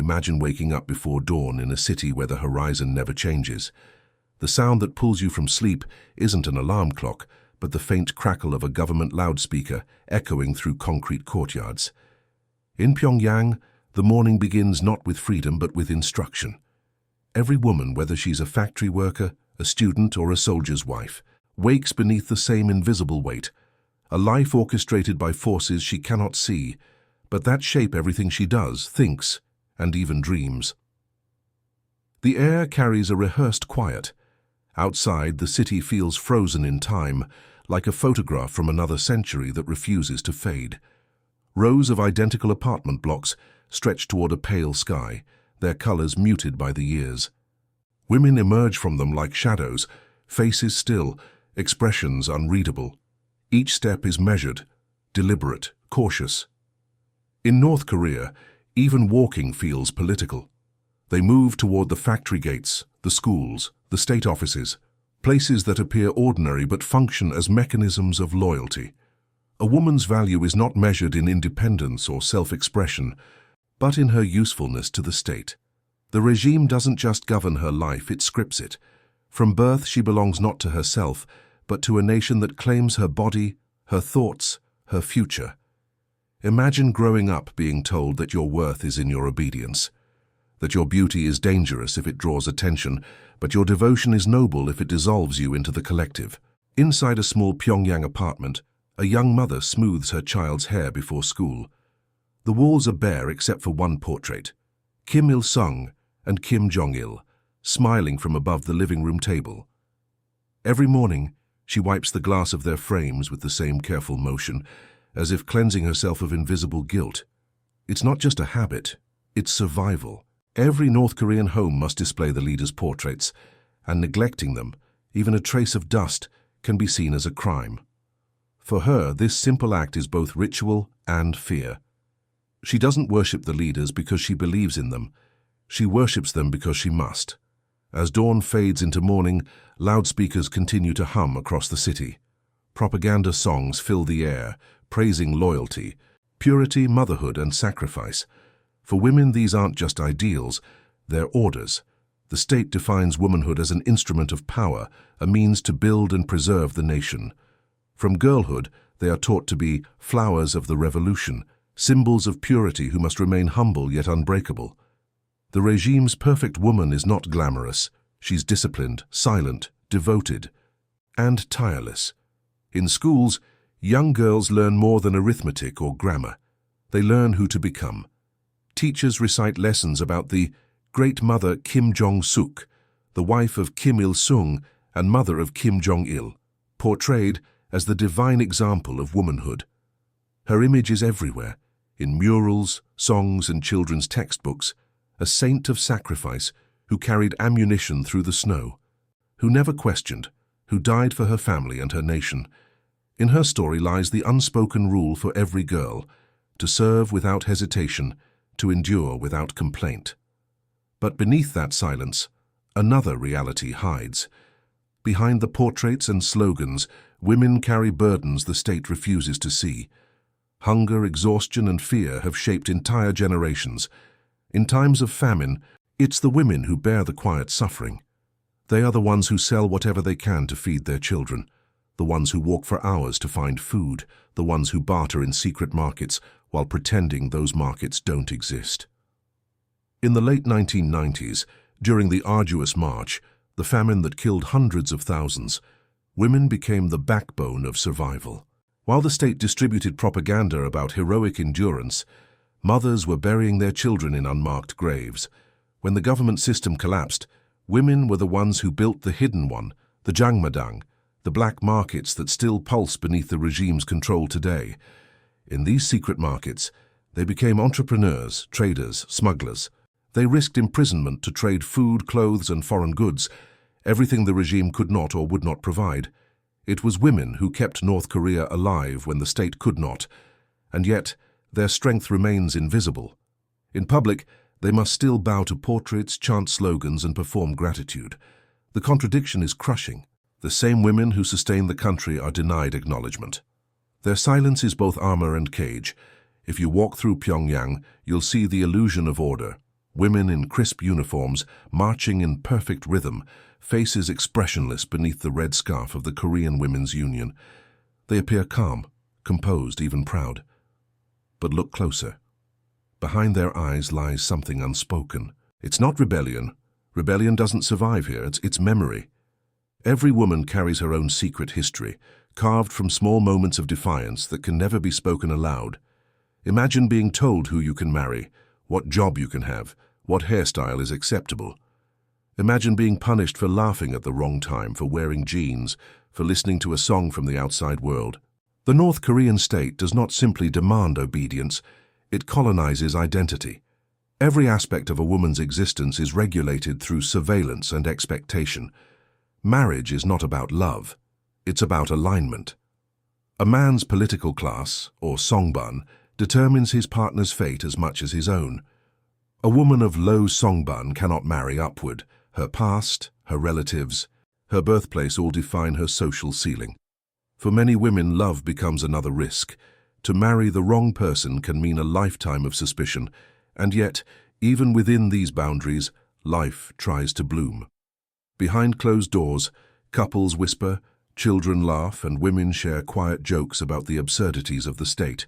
Imagine waking up before dawn in a city where the horizon never changes. The sound that pulls you from sleep isn't an alarm clock, but the faint crackle of a government loudspeaker echoing through concrete courtyards. In Pyongyang, the morning begins not with freedom but with instruction. Every woman, whether she's a factory worker, a student, or a soldier's wife, wakes beneath the same invisible weight, a life orchestrated by forces she cannot see, but that shape everything she does, thinks, and even dreams. The air carries a rehearsed quiet. Outside, the city feels frozen in time, like a photograph from another century that refuses to fade. Rows of identical apartment blocks stretch toward a pale sky, their colors muted by the years. Women emerge from them like shadows, faces still, expressions unreadable. Each step is measured, deliberate, cautious. In North Korea, even walking feels political. They move toward the factory gates, the schools, the state offices, places that appear ordinary but function as mechanisms of loyalty. A woman's value is not measured in independence or self-expression, but in her usefulness to the state. The regime doesn't just govern her life, it scripts it. From birth, she belongs not to herself, but to a nation that claims her body, her thoughts, her future. Imagine growing up being told that your worth is in your obedience, that your beauty is dangerous if it draws attention, but your devotion is noble if it dissolves you into the collective. Inside a small Pyongyang apartment, a young mother smooths her child's hair before school. The walls are bare except for one portrait, Kim Il-sung and Kim Jong-il, smiling from above the living room table. Every morning, she wipes the glass of their frames with the same careful motion, as if cleansing herself of invisible guilt. It's not just a habit, it's survival. Every North Korean home must display the leaders' portraits, and neglecting them, even a trace of dust, can be seen as a crime. For her, this simple act is both ritual and fear. She doesn't worship the leaders because she believes in them. She worships them because she must. As dawn fades into morning, loudspeakers continue to hum across the city. Propaganda songs fill the air, praising loyalty, purity, motherhood, and sacrifice. For women, these aren't just ideals, they're orders. The state defines womanhood as an instrument of power, a means to build and preserve the nation. From girlhood, they are taught to be flowers of the revolution, symbols of purity who must remain humble yet unbreakable. The regime's perfect woman is not glamorous. She's disciplined, silent, devoted, and tireless. In schools, young girls learn more than arithmetic or grammar. They learn who to become. Teachers recite lessons about the great mother Kim Jong-suk, the wife of Kim Il-sung and mother of Kim Jong-il, portrayed as the divine example of womanhood. Her image is everywhere, in murals, songs, and children's textbooks, a saint of sacrifice who carried ammunition through the snow, who never questioned, who died for her family and her nation. In her story lies the unspoken rule for every girl, to serve without hesitation, to endure without complaint. But beneath that silence, another reality hides. Behind the portraits and slogans, women carry burdens the state refuses to see. Hunger, exhaustion, and fear have shaped entire generations. In times of famine, it's the women who bear the quiet suffering. They are the ones who sell whatever they can to feed their children, the ones who walk for hours to find food, the ones who barter in secret markets while pretending those markets don't exist. In the late 1990s, during the arduous march, the famine that killed hundreds of thousands, women became the backbone of survival. While the state distributed propaganda about heroic endurance, mothers were burying their children in unmarked graves. When the government system collapsed, women were the ones who built the hidden one, the Jangmadang, the black markets that still pulse beneath the regime's control today. In these secret markets, they became entrepreneurs, traders, smugglers. They risked imprisonment to trade food, clothes, and foreign goods, everything the regime could not or would not provide. It was women who kept North Korea alive when the state could not, and yet their strength remains invisible. In public, they must still bow to portraits, chant slogans, and perform gratitude. The contradiction is crushing. The same women who sustain the country are denied acknowledgement. Their silence is both armor and cage. If you walk through Pyongyang, you'll see the illusion of order. Women in crisp uniforms, marching in perfect rhythm, faces expressionless beneath the red scarf of the Korean Women's Union. They appear calm, composed, even proud. But look closer. Behind their eyes lies something unspoken. It's not rebellion. Rebellion doesn't survive here, it's memory. Every woman carries her own secret history, carved from small moments of defiance that can never be spoken aloud. Imagine being told who you can marry, what job you can have, what hairstyle is acceptable. Imagine being punished for laughing at the wrong time, for wearing jeans, for listening to a song from the outside world. The North Korean state does not simply demand obedience, it colonizes identity. Every aspect of a woman's existence is regulated through surveillance and expectation. Marriage is not about love, it's about alignment. A man's political class, or songbun, determines his partner's fate as much as his own. A woman of low songbun cannot marry upward. Her past, her relatives, her birthplace all define her social ceiling. For many women, love becomes another risk. To marry the wrong person can mean a lifetime of suspicion, and yet, even within these boundaries, life tries to bloom. Behind closed doors, couples whisper, children laugh, and women share quiet jokes about the absurdities of the state.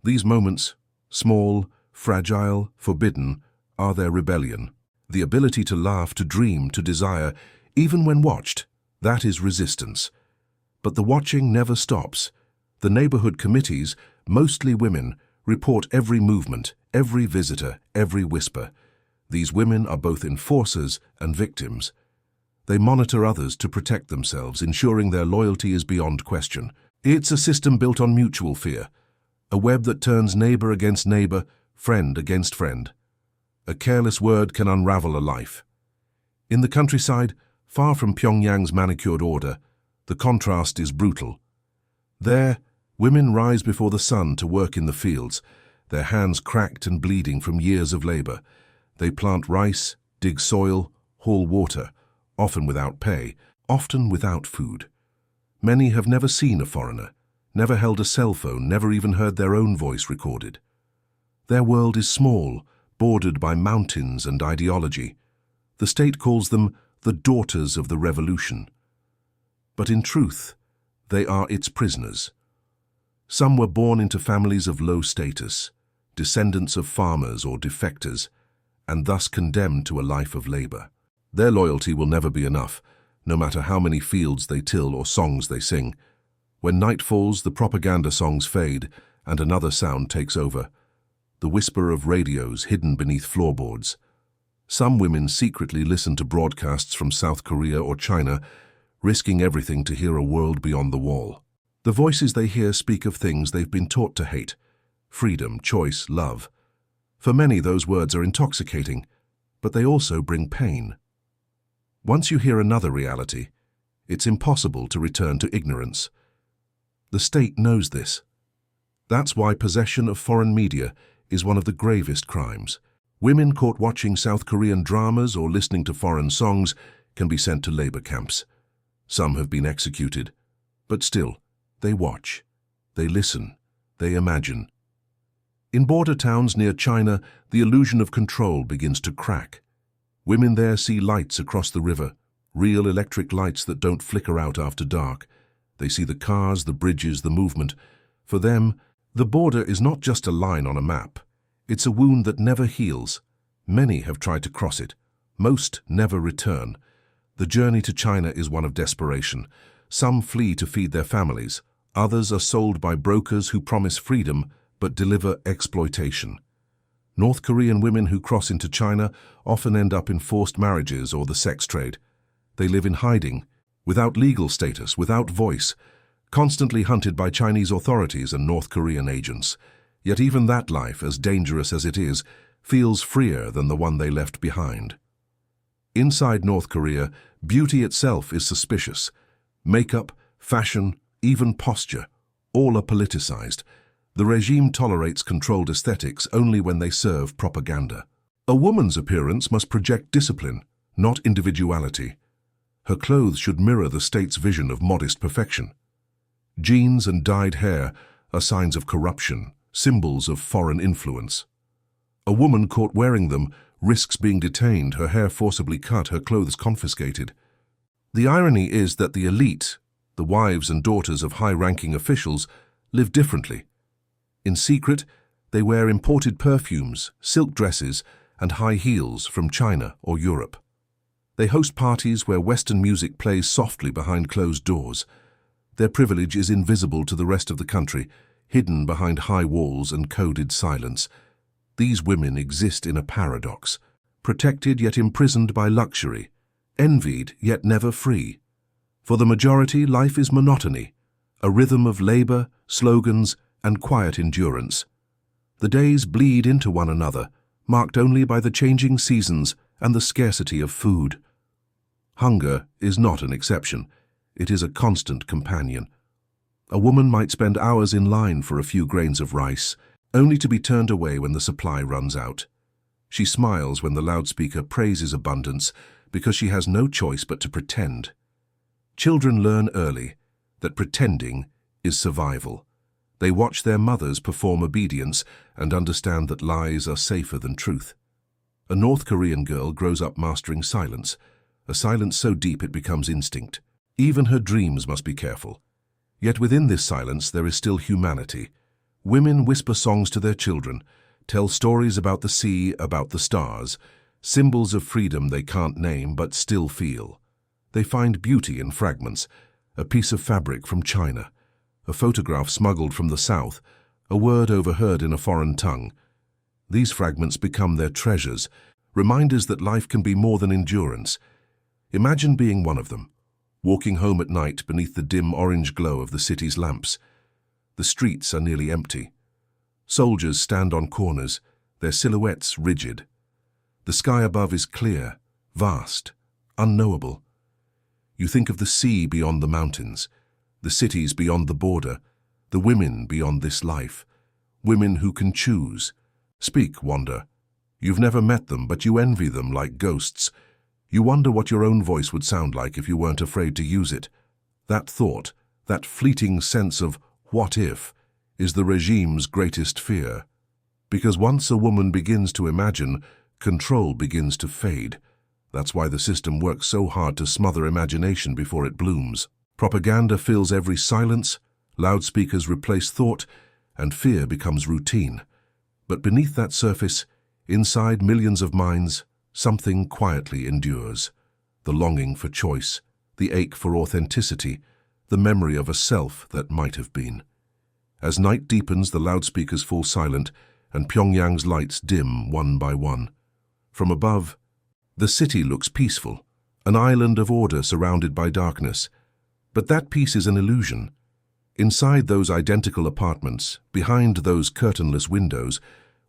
These moments, small, fragile, forbidden, are their rebellion. The ability to laugh, to dream, to desire, even when watched, that is resistance. But the watching never stops. The neighborhood committees, mostly women, report every movement, every visitor, every whisper. These women are both enforcers and victims. They monitor others to protect themselves, ensuring their loyalty is beyond question. It's a system built on mutual fear, a web that turns neighbor against neighbor, friend against friend. A careless word can unravel a life. In the countryside, far from Pyongyang's manicured order, the contrast is brutal. There, women rise before the sun to work in the fields, their hands cracked and bleeding from years of labor. They plant rice, dig soil, haul water, often without pay, often without food. Many have never seen a foreigner, never held a cell phone, never even heard their own voice recorded. Their world is small, bordered by mountains and ideology. The state calls them the daughters of the revolution. But in truth, they are its prisoners. Some were born into families of low status, descendants of farmers or defectors, and thus condemned to a life of labor. Their loyalty will never be enough, no matter how many fields they till or songs they sing. When night falls, the propaganda songs fade, and another sound takes over. The whisper of radios hidden beneath floorboards. Some women secretly listen to broadcasts from South Korea or China, risking everything to hear a world beyond the wall. The voices they hear speak of things they've been taught to hate: freedom, choice, love. For many, those words are intoxicating, but they also bring pain. Once you hear another reality, it's impossible to return to ignorance. The state knows this. That's why possession of foreign media is one of the gravest crimes. Women caught watching South Korean dramas or listening to foreign songs can be sent to labor camps. Some have been executed, but still, they watch, they listen, they imagine. In border towns near China, the illusion of control begins to crack. Women there see lights across the river, real electric lights that don't flicker out after dark. They see the cars, the bridges, the movement. For them, the border is not just a line on a map. It's a wound that never heals. Many have tried to cross it. Most never return. The journey to China is one of desperation. Some flee to feed their families. Others are sold by brokers who promise freedom but deliver exploitation. North Korean women who cross into China often end up in forced marriages or the sex trade. They live in hiding, without legal status, without voice, constantly hunted by Chinese authorities and North Korean agents. Yet even that life, as dangerous as it is, feels freer than the one they left behind. Inside North Korea, beauty itself is suspicious. Makeup, fashion, even posture, all are politicized. The regime tolerates controlled aesthetics only when they serve propaganda. A woman's appearance must project discipline, not individuality. Her clothes should mirror the state's vision of modest perfection. Jeans and dyed hair are signs of corruption, symbols of foreign influence. A woman caught wearing them risks being detained, her hair forcibly cut, her clothes confiscated. The irony is that the elite, the wives and daughters of high-ranking officials, live differently. In secret, they wear imported perfumes, silk dresses, and high heels from China or Europe. They host parties where Western music plays softly behind closed doors. Their privilege is invisible to the rest of the country, hidden behind high walls and coded silence. These women exist in a paradox, protected yet imprisoned by luxury, envied yet never free. For the majority, life is monotony, a rhythm of labor, slogans, and quiet endurance. The days bleed into one another, marked only by the changing seasons and the scarcity of food. Hunger is not an exception. It is a constant companion. A woman might spend hours in line for a few grains of rice, only to be turned away when the supply runs out. She smiles when the loudspeaker praises abundance because she has no choice but to pretend. Children learn early that pretending is survival. They watch their mothers perform obedience and understand that lies are safer than truth. A North Korean girl grows up mastering silence, a silence so deep it becomes instinct. Even her dreams must be careful. Yet within this silence there is still humanity. Women whisper songs to their children, tell stories about the sea, about the stars, symbols of freedom they can't name but still feel. They find beauty in fragments, a piece of fabric from China, a photograph smuggled from the south, a word overheard in a foreign tongue. These fragments become their treasures, reminders that life can be more than endurance. Imagine being one of them, walking home at night beneath the dim orange glow of the city's lamps. The streets are nearly empty. Soldiers stand on corners, their silhouettes rigid. The sky above is clear, vast, unknowable. You think of the sea beyond the mountains, the cities beyond the border, the women beyond this life, women who can choose. Speak, Wanda. You've never met them, but you envy them like ghosts. You wonder what your own voice would sound like if you weren't afraid to use it. That thought, that fleeting sense of what if, is the regime's greatest fear. Because once a woman begins to imagine, control begins to fade. That's why the system works so hard to smother imagination before it blooms. Propaganda fills every silence, loudspeakers replace thought, and fear becomes routine. But beneath that surface, inside millions of minds, something quietly endures. The longing for choice, the ache for authenticity, the memory of a self that might have been. As night deepens, the loudspeakers fall silent, and Pyongyang's lights dim one by one. From above, the city looks peaceful, an island of order surrounded by darkness. But that peace is an illusion. Inside those identical apartments, behind those curtainless windows,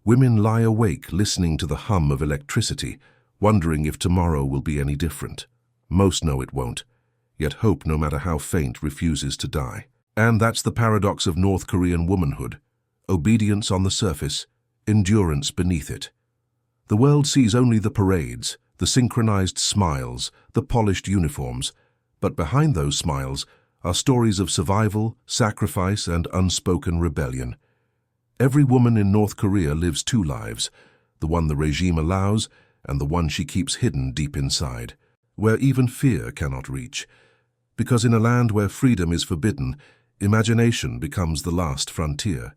women lie awake listening to the hum of electricity, wondering if tomorrow will be any different. Most know it won't, yet hope, no matter how faint, refuses to die. And that's the paradox of North Korean womanhood. Obedience on the surface, endurance beneath it. The world sees only the parades, the synchronized smiles, the polished uniforms, but behind those smiles are stories of survival, sacrifice, and unspoken rebellion. Every woman in North Korea lives two lives, the one the regime allows and the one she keeps hidden deep inside, where even fear cannot reach. Because in a land where freedom is forbidden, imagination becomes the last frontier.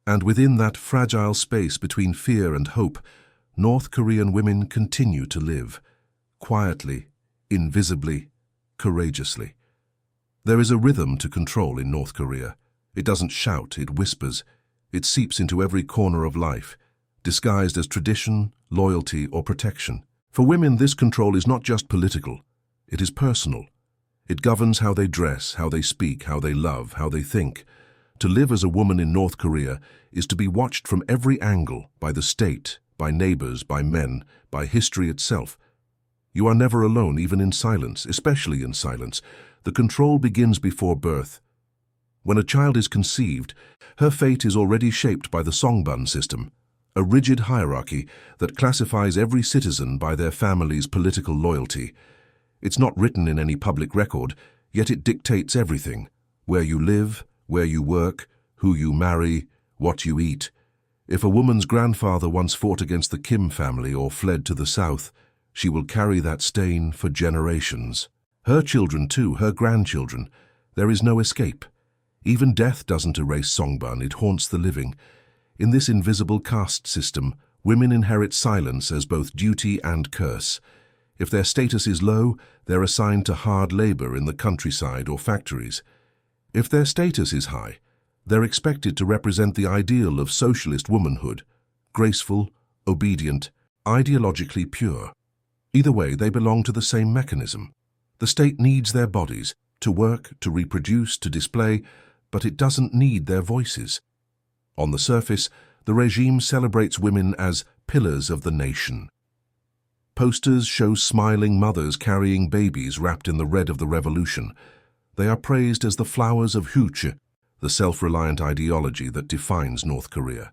And within that fragile space between fear and hope, North Korean women continue to live, quietly, invisibly, courageously. There is a rhythm to control in North Korea. It doesn't shout, it whispers. It seeps into every corner of life, disguised as tradition, loyalty, or protection. For women, this control is not just political. It is personal. It governs how they dress, how they speak, how they love, how they think. To live as a woman in North Korea is to be watched from every angle, by the state, by neighbors, by men, by history itself. You are never alone, even in silence, especially in silence. The control begins before birth. When a child is conceived, her fate is already shaped by the songbun system, a rigid hierarchy that classifies every citizen by their family's political loyalty. It's not written in any public record, yet it dictates everything: where you live, where you work, who you marry, what you eat. If a woman's grandfather once fought against the Kim family or fled to the south, she will carry that stain for generations. Her children too, her grandchildren. There is no escape. Even death doesn't erase Songbun, it haunts the living. In this invisible caste system, women inherit silence as both duty and curse. If their status is low, they're assigned to hard labor in the countryside or factories. If their status is high, they're expected to represent the ideal of socialist womanhood, graceful, obedient, ideologically pure. Either way, they belong to the same mechanism. The state needs their bodies, to work, to reproduce, to display, but it doesn't need their voices. On the surface, the regime celebrates women as pillars of the nation. Posters show smiling mothers carrying babies wrapped in the red of the revolution. They are praised as the flowers of Hooche, the self-reliant ideology that defines North Korea.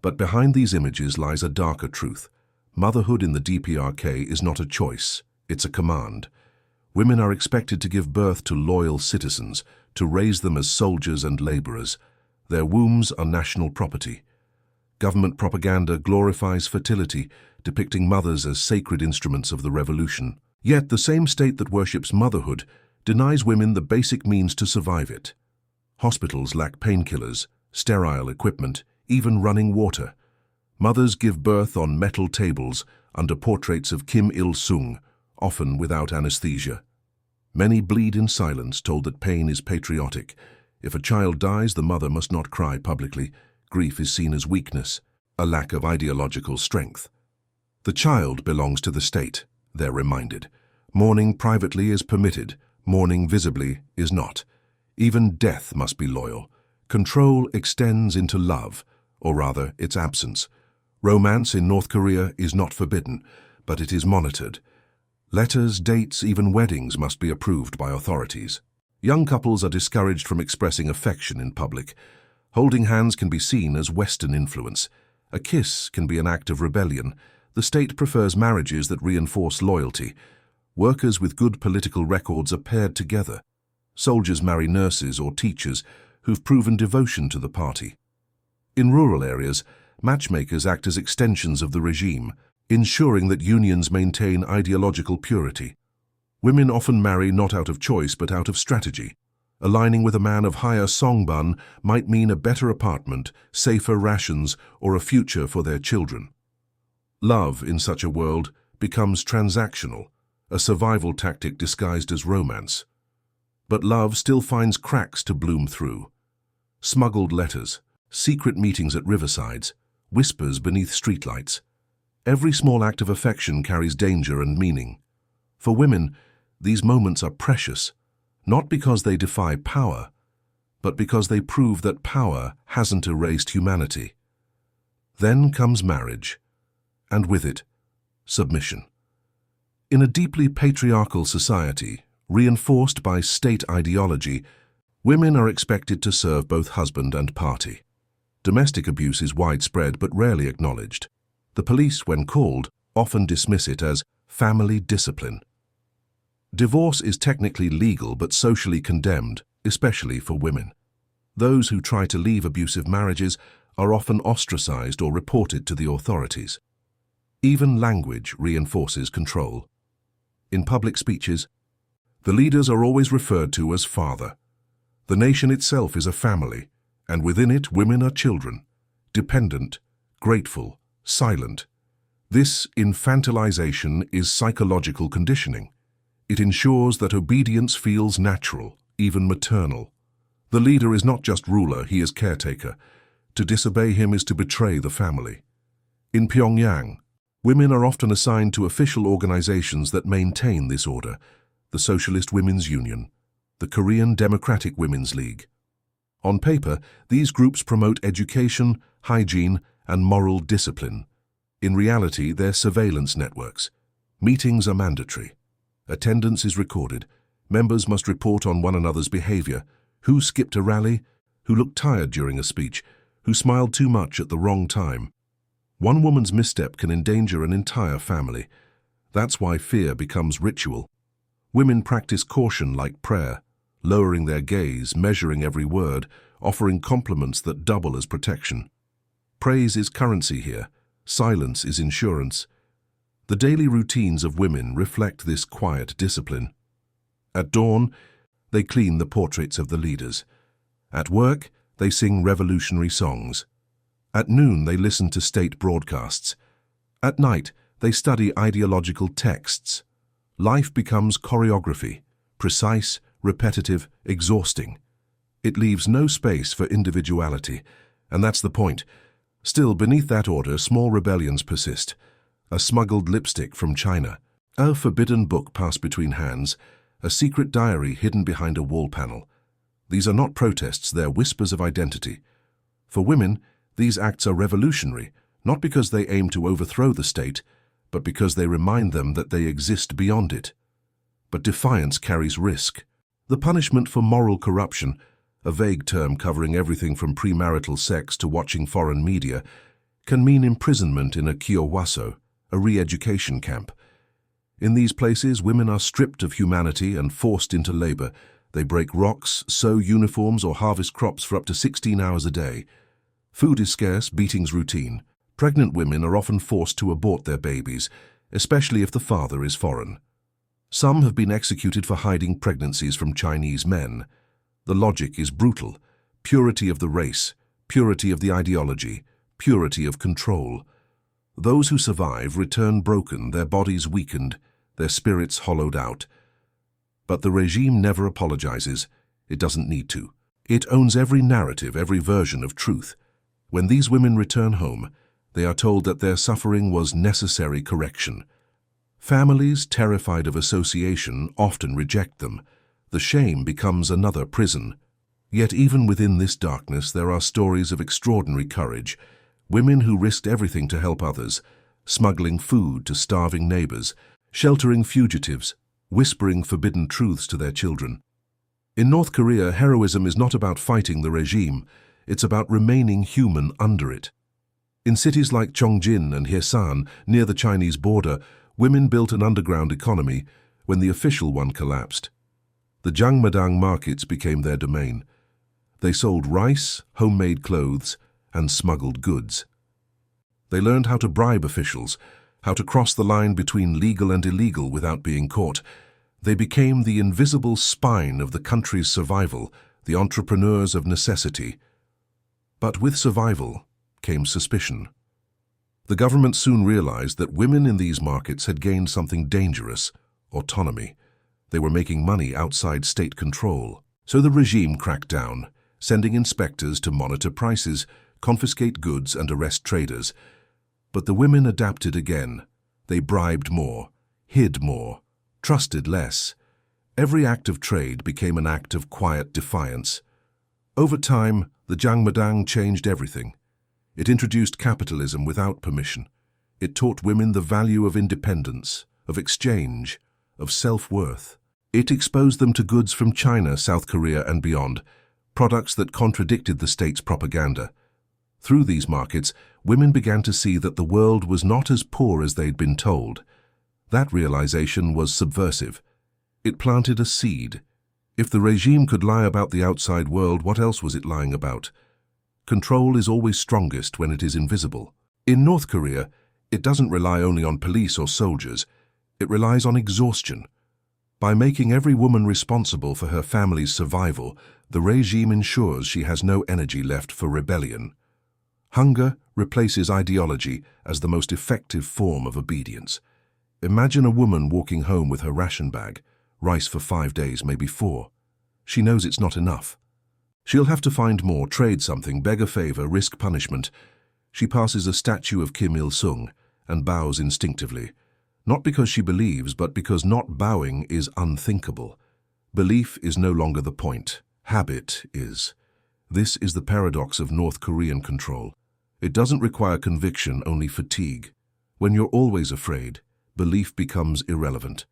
But behind these images lies a darker truth. Motherhood in the DPRK is not a choice, it's a command. Women are expected to give birth to loyal citizens, to raise them as soldiers and laborers. Their wombs are national property. Government propaganda glorifies fertility, depicting mothers as sacred instruments of the revolution. Yet the same state that worships motherhood denies women the basic means to survive it. Hospitals lack painkillers, sterile equipment, even running water. Mothers give birth on metal tables under portraits of Kim Il-sung, often without anesthesia. Many bleed in silence, told that pain is patriotic. If a child dies, the mother must not cry publicly. Grief is seen as weakness, a lack of ideological strength. The child belongs to the state, they're reminded. Mourning privately is permitted, mourning visibly is not. Even death must be loyal. Control extends into love, or rather, its absence. Romance in North Korea is not forbidden, but it is monitored. Letters, dates, even weddings must be approved by authorities. Young couples are discouraged from expressing affection in public. Holding hands can be seen as Western influence. A kiss can be an act of rebellion. The state prefers marriages that reinforce loyalty. Workers with good political records are paired together. Soldiers marry nurses or teachers who've proven devotion to the party. In rural areas, matchmakers act as extensions of the regime, ensuring that unions maintain ideological purity. Women often marry not out of choice but out of strategy. Aligning with a man of higher Songbun might mean a better apartment, safer rations, or a future for their children. Love in such a world becomes transactional, a survival tactic disguised as romance. But love still finds cracks to bloom through. Smuggled letters, secret meetings at riversides, whispers beneath streetlights. Every small act of affection carries danger and meaning. For women, these moments are precious, not because they defy power, but because they prove that power hasn't erased humanity. Then comes marriage, and with it, submission. In a deeply patriarchal society, reinforced by state ideology, women are expected to serve both husband and party. Domestic abuse is widespread but rarely acknowledged. The police, when called, often dismiss it as family discipline. Divorce is technically legal but socially condemned, especially for women. Those who try to leave abusive marriages are often ostracized or reported to the authorities. Even language reinforces control. In public speeches, the leaders are always referred to as father. The nation itself is a family, and within it women are children, dependent, grateful, silent. This infantilization is psychological conditioning. It ensures that obedience feels natural, even maternal. The leader is not just ruler, he is caretaker. To disobey him is to betray the family. In Pyongyang, women are often assigned to official organizations that maintain this order: the Socialist Women's Union, the Korean Democratic Women's League. On paper, these groups promote education, hygiene, and moral discipline. In reality, they're surveillance networks. Meetings are mandatory. Attendance is recorded. Members must report on one another's behavior: who skipped a rally, who looked tired during a speech, who smiled too much at the wrong time. One woman's misstep can endanger an entire family. That's why fear becomes ritual. Women practice caution like prayer, lowering their gaze, measuring every word, offering compliments that double as protection. Praise is currency here. Silence is insurance. The daily routines of women reflect this quiet discipline. At dawn, they clean the portraits of the leaders. At work, they sing revolutionary songs. At noon, they listen to state broadcasts. At night, they study ideological texts. Life becomes choreography, precise, repetitive, exhausting. It leaves no space for individuality, and that's the point. Still, beneath that order, small rebellions persist. A smuggled lipstick from China, a forbidden book passed between hands, a secret diary hidden behind a wall panel. These are not protests, they're whispers of identity. For women, these acts are revolutionary, not because they aim to overthrow the state, but because they remind them that they exist beyond it. But defiance carries risk. The punishment for moral corruption, a vague term covering everything from premarital sex to watching foreign media, can mean imprisonment in a kiyowaso, a re-education camp. In these places, women are stripped of humanity and forced into labor. They break rocks, sew uniforms, or harvest crops for up to 16 hours a day. Food is scarce, beatings routine. Pregnant women are often forced to abort their babies, especially if the father is foreign. Some have been executed for hiding pregnancies from Chinese men. The logic is brutal. Purity of the race, purity of the ideology, purity of control. Those who survive return broken, their bodies weakened, their spirits hollowed out. But the regime never apologizes. It doesn't need to. It owns every narrative, every version of truth. When these women return home, they are told that their suffering was necessary correction. Families, terrified of association, often reject them. The shame becomes another prison. Yet even within this darkness, there are stories of extraordinary courage. Women who risked everything to help others, smuggling food to starving neighbors, sheltering fugitives, whispering forbidden truths to their children. In North Korea, heroism is not about fighting the regime. It's about remaining human under it. In cities like Chongjin and Hyesan, near the Chinese border, women built an underground economy when the official one collapsed. The Jangmadang markets became their domain. They sold rice, homemade clothes, and smuggled goods. They learned how to bribe officials, how to cross the line between legal and illegal without being caught. They became the invisible spine of the country's survival, the entrepreneurs of necessity. But with survival came suspicion. The government soon realized that women in these markets had gained something dangerous: autonomy. They were making money outside state control. So the regime cracked down, sending inspectors to monitor prices, confiscate goods, and arrest traders. But the women adapted again. They bribed more, hid more, trusted less. Every act of trade became an act of quiet defiance. Over time, the Jangmadang changed everything. It introduced capitalism without permission. It taught women the value of independence, of exchange, of self-worth. It exposed them to goods from China, South Korea, and beyond, products that contradicted the state's propaganda. Through these markets, women began to see that the world was not as poor as they'd been told. That realization was subversive. It planted a seed. If the regime could lie about the outside world, what else was it lying about? Control is always strongest when it is invisible. In North Korea, it doesn't rely only on police or soldiers. It relies on exhaustion. By making every woman responsible for her family's survival, the regime ensures she has no energy left for rebellion. Hunger replaces ideology as the most effective form of obedience. Imagine a woman walking home with her ration bag, rice for 5 days, maybe 4. She knows it's not enough. She'll have to find more, trade something, beg a favor, risk punishment. She passes a statue of Kim Il-sung and bows instinctively. Not because she believes, but because not bowing is unthinkable. Belief is no longer the point. Habit is. This is the paradox of North Korean control. It doesn't require conviction, only fatigue. When you're always afraid, belief becomes irrelevant.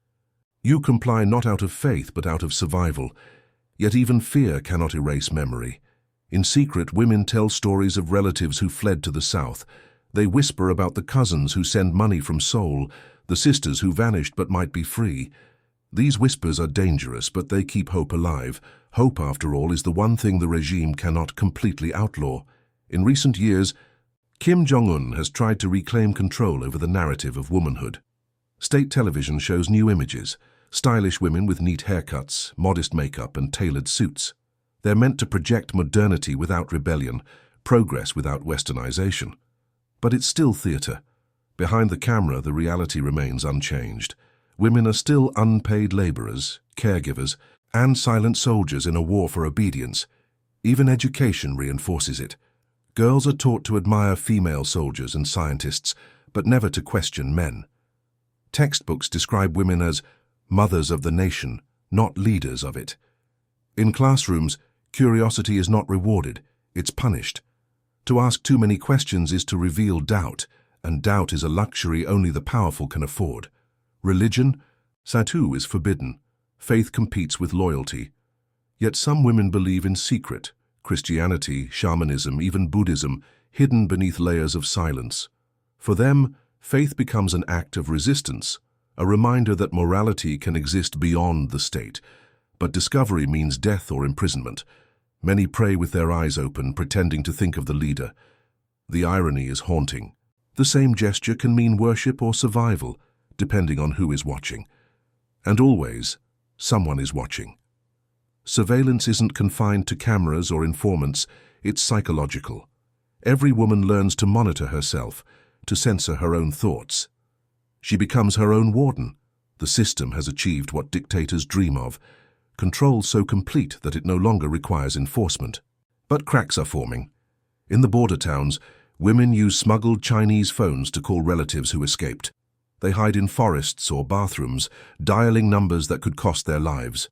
You comply not out of faith, but out of survival. Yet even fear cannot erase memory. In secret, women tell stories of relatives who fled to the south. They whisper about the cousins who send money from Seoul, the sisters who vanished but might be free. These whispers are dangerous, but they keep hope alive. Hope, after all, is the one thing the regime cannot completely outlaw. In recent years, Kim Jong-un has tried to reclaim control over the narrative of womanhood. State television shows new images, stylish women with neat haircuts, modest makeup, and tailored suits. They're meant to project modernity without rebellion, progress without westernization. But it's still theater. Behind the camera, the reality remains unchanged. Women are still unpaid laborers, caregivers, and silent soldiers in a war for obedience. Even education reinforces it. Girls are taught to admire female soldiers and scientists, but never to question men. Textbooks describe women as mothers of the nation, not leaders of it. In classrooms, curiosity is not rewarded, it's punished. To ask too many questions is to reveal doubt, and doubt is a luxury only the powerful can afford. Religion, ça too, is forbidden. Faith competes with loyalty. Yet some women believe in secret. Christianity, shamanism, even Buddhism, hidden beneath layers of silence. For them, faith becomes an act of resistance, a reminder that morality can exist beyond the state. But discovery means death or imprisonment. Many pray with their eyes open, pretending to think of the leader. The irony is haunting. The same gesture can mean worship or survival, depending on who is watching. And always, someone is watching. Surveillance isn't confined to cameras or informants, it's psychological. Every woman learns to monitor herself, to censor her own thoughts. She becomes her own warden. The system has achieved what dictators dream of, control so complete that it no longer requires enforcement. But cracks are forming. In the border towns, women use smuggled Chinese phones to call relatives who escaped. They hide in forests or bathrooms, dialing numbers that could cost their lives.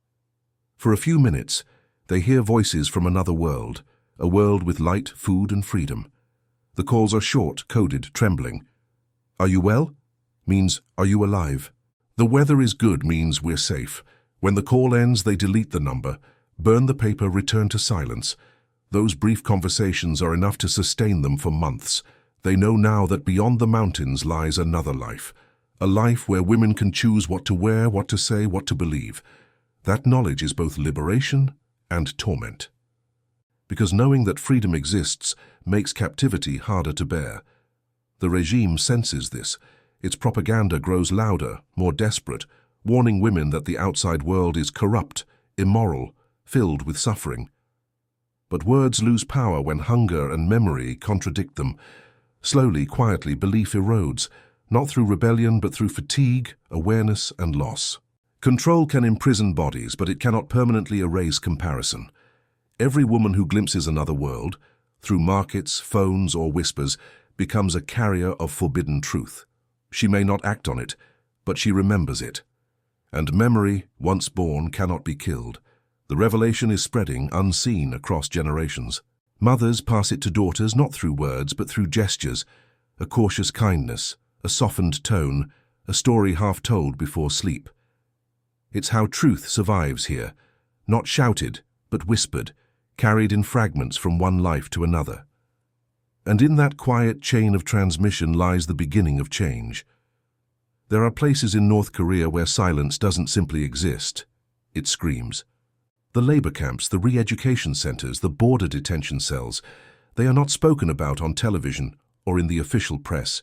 For a few minutes, they hear voices from another world, a world with light, food, and freedom. The calls are short, coded, trembling. "Are you well?" means, "Are you alive?" "The weather is good" means, "We're safe." When the call ends, they delete the number, burn the paper, return to silence. Those brief conversations are enough to sustain them for months. They know now that beyond the mountains lies another life, a life where women can choose what to wear, what to say, what to believe. That knowledge is both liberation and torment. Because knowing that freedom exists makes captivity harder to bear. The regime senses this. Its propaganda grows louder, more desperate, warning women that the outside world is corrupt, immoral, filled with suffering. But words lose power when hunger and memory contradict them. Slowly, quietly, belief erodes, not through rebellion but through fatigue, awareness, and loss. Control can imprison bodies, but it cannot permanently erase comparison. Every woman who glimpses another world, through markets, phones, or whispers, becomes a carrier of forbidden truth. She may not act on it, but she remembers it. And memory, once born, cannot be killed. The revelation is spreading, unseen, across generations. Mothers pass it to daughters not through words, but through gestures, a cautious kindness, a softened tone, a story half told before sleep. It's how truth survives here, not shouted, but whispered, carried in fragments from one life to another. And in that quiet chain of transmission lies the beginning of change. There are places in North Korea where silence doesn't simply exist, it screams. The labor camps, the re-education centers, the border detention cells, they are not spoken about on television or in the official press.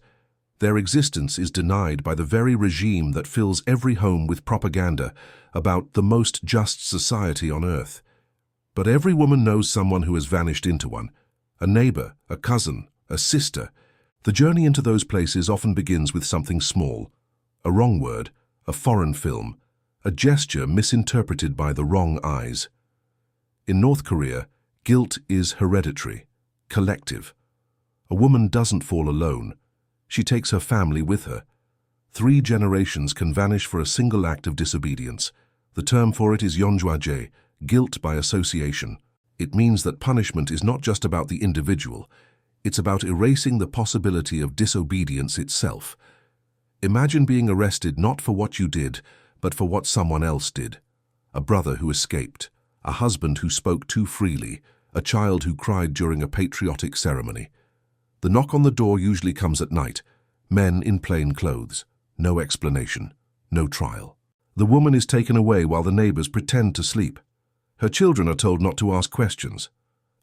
Their existence is denied by the very regime that fills every home with propaganda about the most just society on earth. But every woman knows someone who has vanished into one, a neighbor, a cousin, a sister. The journey into those places often begins with something small, a wrong word, a foreign film, a gesture misinterpreted by the wrong eyes. In North Korea, guilt is hereditary, collective. A woman doesn't fall alone. She takes her family with her. 3 generations can vanish for a single act of disobedience. The term for it is yeonjwaje, guilt by association. It means that punishment is not just about the individual. It's about erasing the possibility of disobedience itself. Imagine being arrested not for what you did, but for what someone else did. A brother who escaped, a husband who spoke too freely, a child who cried during a patriotic ceremony. The knock on the door usually comes at night, men in plain clothes. No explanation, no trial. The woman is taken away while the neighbors pretend to sleep. Her children are told not to ask questions.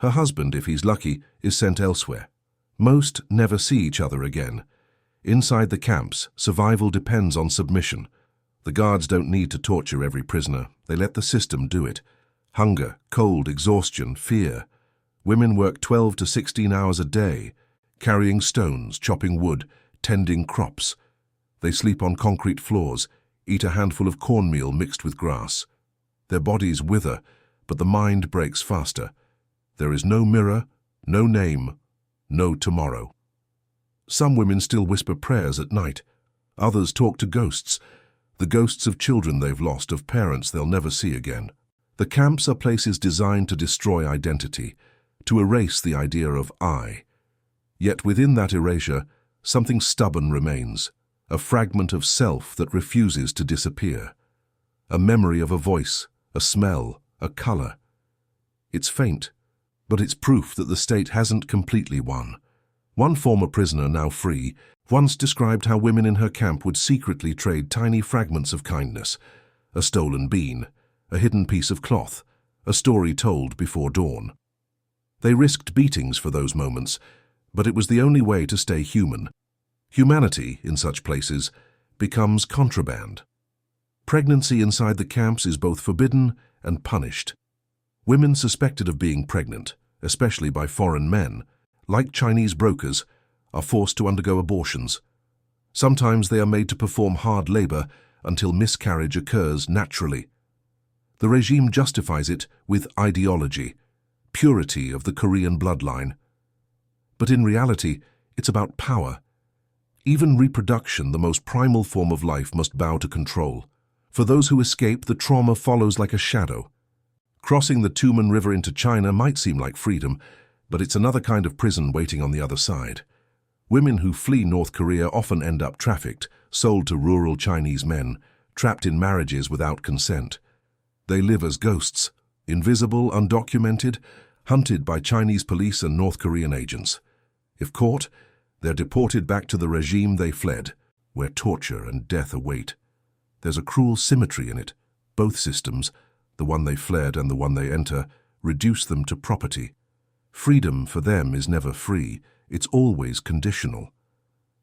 Her husband, if he's lucky, is sent elsewhere. Most never see each other again. Inside the camps, survival depends on submission. The guards don't need to torture every prisoner. They let the system do it. Hunger, cold, exhaustion, fear. Women work 12 to 16 hours a day, carrying stones, chopping wood, tending crops. They sleep on concrete floors, eat a handful of cornmeal mixed with grass. Their bodies wither, but the mind breaks faster. There is no mirror, no name, no tomorrow. Some women still whisper prayers at night. Others talk to ghosts, the ghosts of children they've lost, of parents they'll never see again. The camps are places designed to destroy identity, to erase the idea of I. Yet within that erasure, something stubborn remains, a fragment of self that refuses to disappear. A memory of a voice, a smell, a color. It's faint, but it's proof that the state hasn't completely won. One former prisoner, now free, once described how women in her camp would secretly trade tiny fragments of kindness, a stolen bean, a hidden piece of cloth, a story told before dawn. They risked beatings for those moments, but it was the only way to stay human. Humanity, in such places, becomes contraband. Pregnancy inside the camps is both forbidden and punished. Women suspected of being pregnant, especially by foreign men, like Chinese brokers, are forced to undergo abortions. Sometimes they are made to perform hard labor until miscarriage occurs naturally. The regime justifies it with ideology, purity of the Korean bloodline. But in reality, it's about power. Even reproduction, the most primal form of life, must bow to control. For those who escape, the trauma follows like a shadow. Crossing the Tumen River into China might seem like freedom, but it's another kind of prison waiting on the other side. Women who flee North Korea often end up trafficked, sold to rural Chinese men, trapped in marriages without consent. They live as ghosts, invisible, undocumented, hunted by Chinese police and North Korean agents. If caught, they're deported back to the regime they fled, where torture and death await. There's a cruel symmetry in it. Both systems, the one they fled and the one they enter, reduce them to property. Freedom for them is never free, it's always conditional.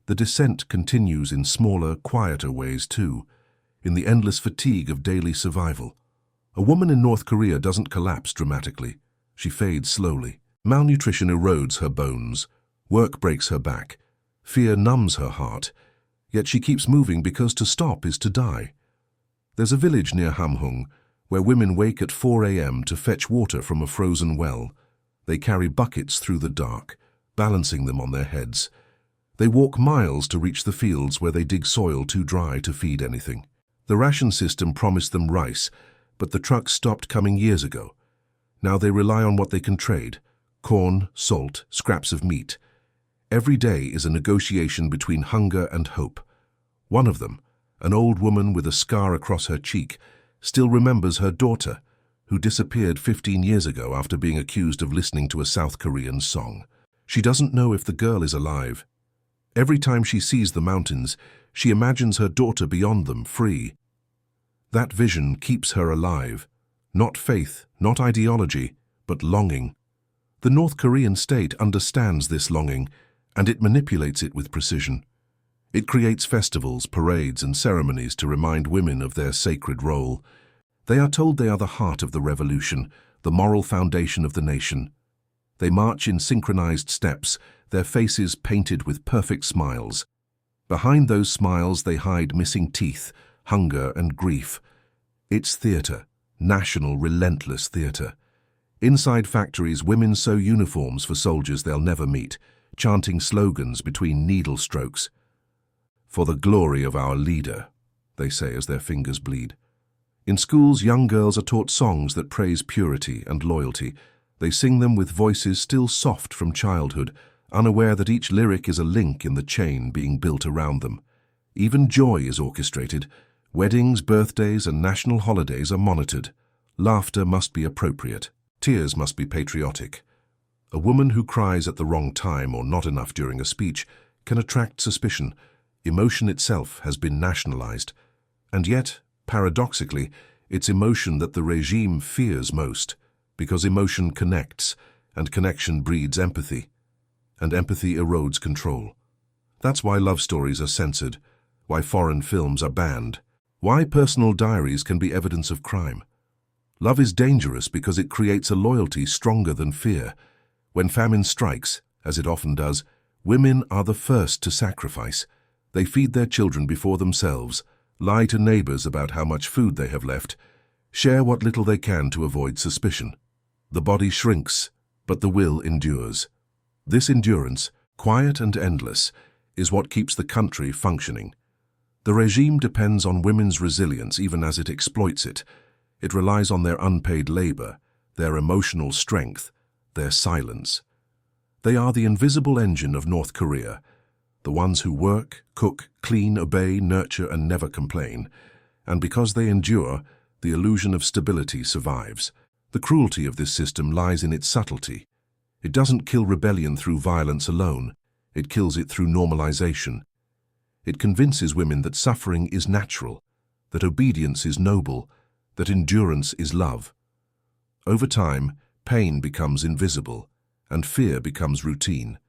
The descent continues in smaller, quieter ways too, in the endless fatigue of daily survival. A woman in North Korea doesn't collapse dramatically. She fades slowly. Malnutrition erodes her bones. Work breaks her back. Fear numbs her heart. Yet she keeps moving because to stop is to die. There's a village near Hamhung where women wake at 4 a.m. to fetch water from a frozen well. They carry buckets through the dark, balancing them on their heads. They walk miles to reach the fields where they dig soil too dry to feed anything. The ration system promised them rice, but the trucks stopped coming years ago. Now they rely on what they can trade: corn, salt, scraps of meat. Every day is a negotiation between hunger and hope. One of them, an old woman with a scar across her cheek, still remembers her daughter, who disappeared 15 years ago after being accused of listening to a South Korean song. She doesn't know if the girl is alive. Every time she sees the mountains, she imagines her daughter beyond them, free. That vision keeps her alive. Not faith, not ideology, but longing. The North Korean state understands this longing, and it manipulates it with precision. It creates festivals, parades, and ceremonies to remind women of their sacred role. They are told they are the heart of the revolution, the moral foundation of the nation. They march in synchronized steps, their faces painted with perfect smiles. Behind those smiles they hide missing teeth, hunger, and grief. It's theater, national, relentless theater. Inside factories, women sew uniforms for soldiers they'll never meet, chanting slogans between needle strokes. "For the glory of our leader," they say as their fingers bleed. In schools, young girls are taught songs that praise purity and loyalty. They sing them with voices still soft from childhood, unaware that each lyric is a link in the chain being built around them. Even joy is orchestrated. Weddings, birthdays, and national holidays are monitored. Laughter must be appropriate. Tears must be patriotic. A woman who cries at the wrong time or not enough during a speech can attract suspicion. Emotion itself has been nationalized. And yet, paradoxically, it's emotion that the regime fears most, because emotion connects, and connection breeds empathy. and empathy erodes control. That's why love stories are censored, why foreign films are banned, why personal diaries can be evidence of crime. Love is dangerous because it creates a loyalty stronger than fear. When famine strikes, as it often does, women are the first to sacrifice. They feed their children before themselves, lie to neighbors about how much food they have left, share what little they can to avoid suspicion. The body shrinks, but the will endures. This endurance, quiet and endless, is what keeps the country functioning. The regime depends on women's resilience even as it exploits it. It relies on their unpaid labor, their emotional strength, their silence. They are the invisible engine of North Korea, the ones who work, cook, clean, obey, nurture, and never complain. And because they endure, the illusion of stability survives. The cruelty of this system lies in its subtlety. It doesn't kill rebellion through violence alone. It kills it through normalization. It convinces women that suffering is natural, that obedience is noble, that endurance is love. Over time, pain becomes invisible, and fear becomes routine.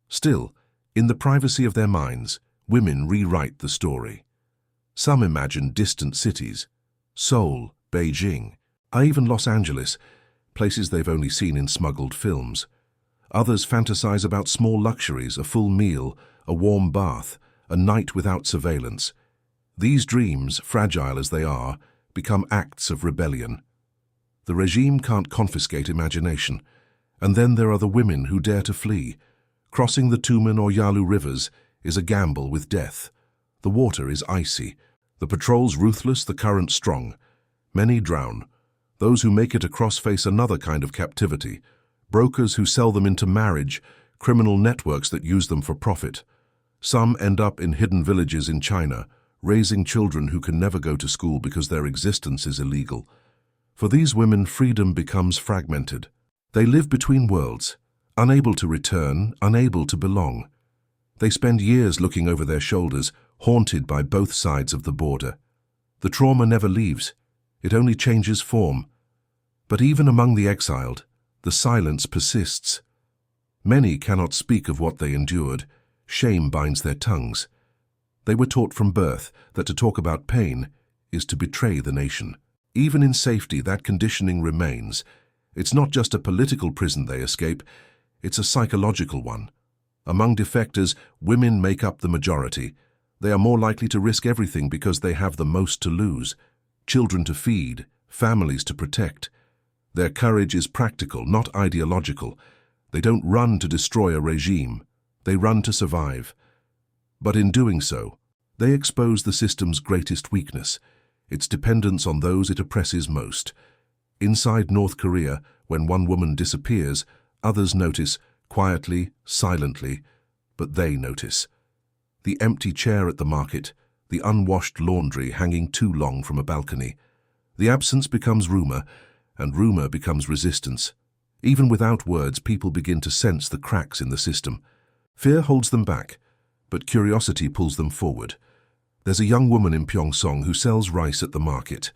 Still, in the privacy of their minds, women rewrite the story. Some imagine distant cities, Seoul, Beijing, even Los Angeles, places they've only seen in smuggled films. Others fantasize about small luxuries, a full meal, a warm bath, a night without surveillance. These dreams, fragile as they are, become acts of rebellion. The regime can't confiscate imagination. And then there are the women who dare to flee. Crossing the Tumen or Yalu rivers is a gamble with death. The water is icy. The patrols ruthless, the current strong. Many drown. Those who make it across face another kind of captivity. Brokers who sell them into marriage, criminal networks that use them for profit. Some end up in hidden villages in China, raising children who can never go to school because their existence is illegal. For these women, freedom becomes fragmented. They live between worlds, unable to return, unable to belong. They spend years looking over their shoulders, haunted by both sides of the border. The trauma never leaves. It only changes form. But even among the exiled, the silence persists. Many cannot speak of what they endured. Shame binds their tongues. They were taught from birth that to talk about pain is to betray the nation. Even in safety, that conditioning remains. It's not just a political prison they escape, it's a psychological one. Among defectors, women make up the majority. They are more likely to risk everything because they have the most to lose. Children to feed, families to protect. Their courage is practical, not ideological. They don't run to destroy a regime. They run to survive. But in doing so, they expose the system's greatest weakness, its dependence on those it oppresses most. Inside North Korea, when one woman disappears, others notice, quietly, silently, but they notice. The empty chair at the market, the unwashed laundry hanging too long from a balcony. The absence becomes rumor, and rumor becomes resistance. Even without words, people begin to sense the cracks in the system. Fear holds them back, but curiosity pulls them forward. There's a young woman in Pyeongseong who sells rice at the market.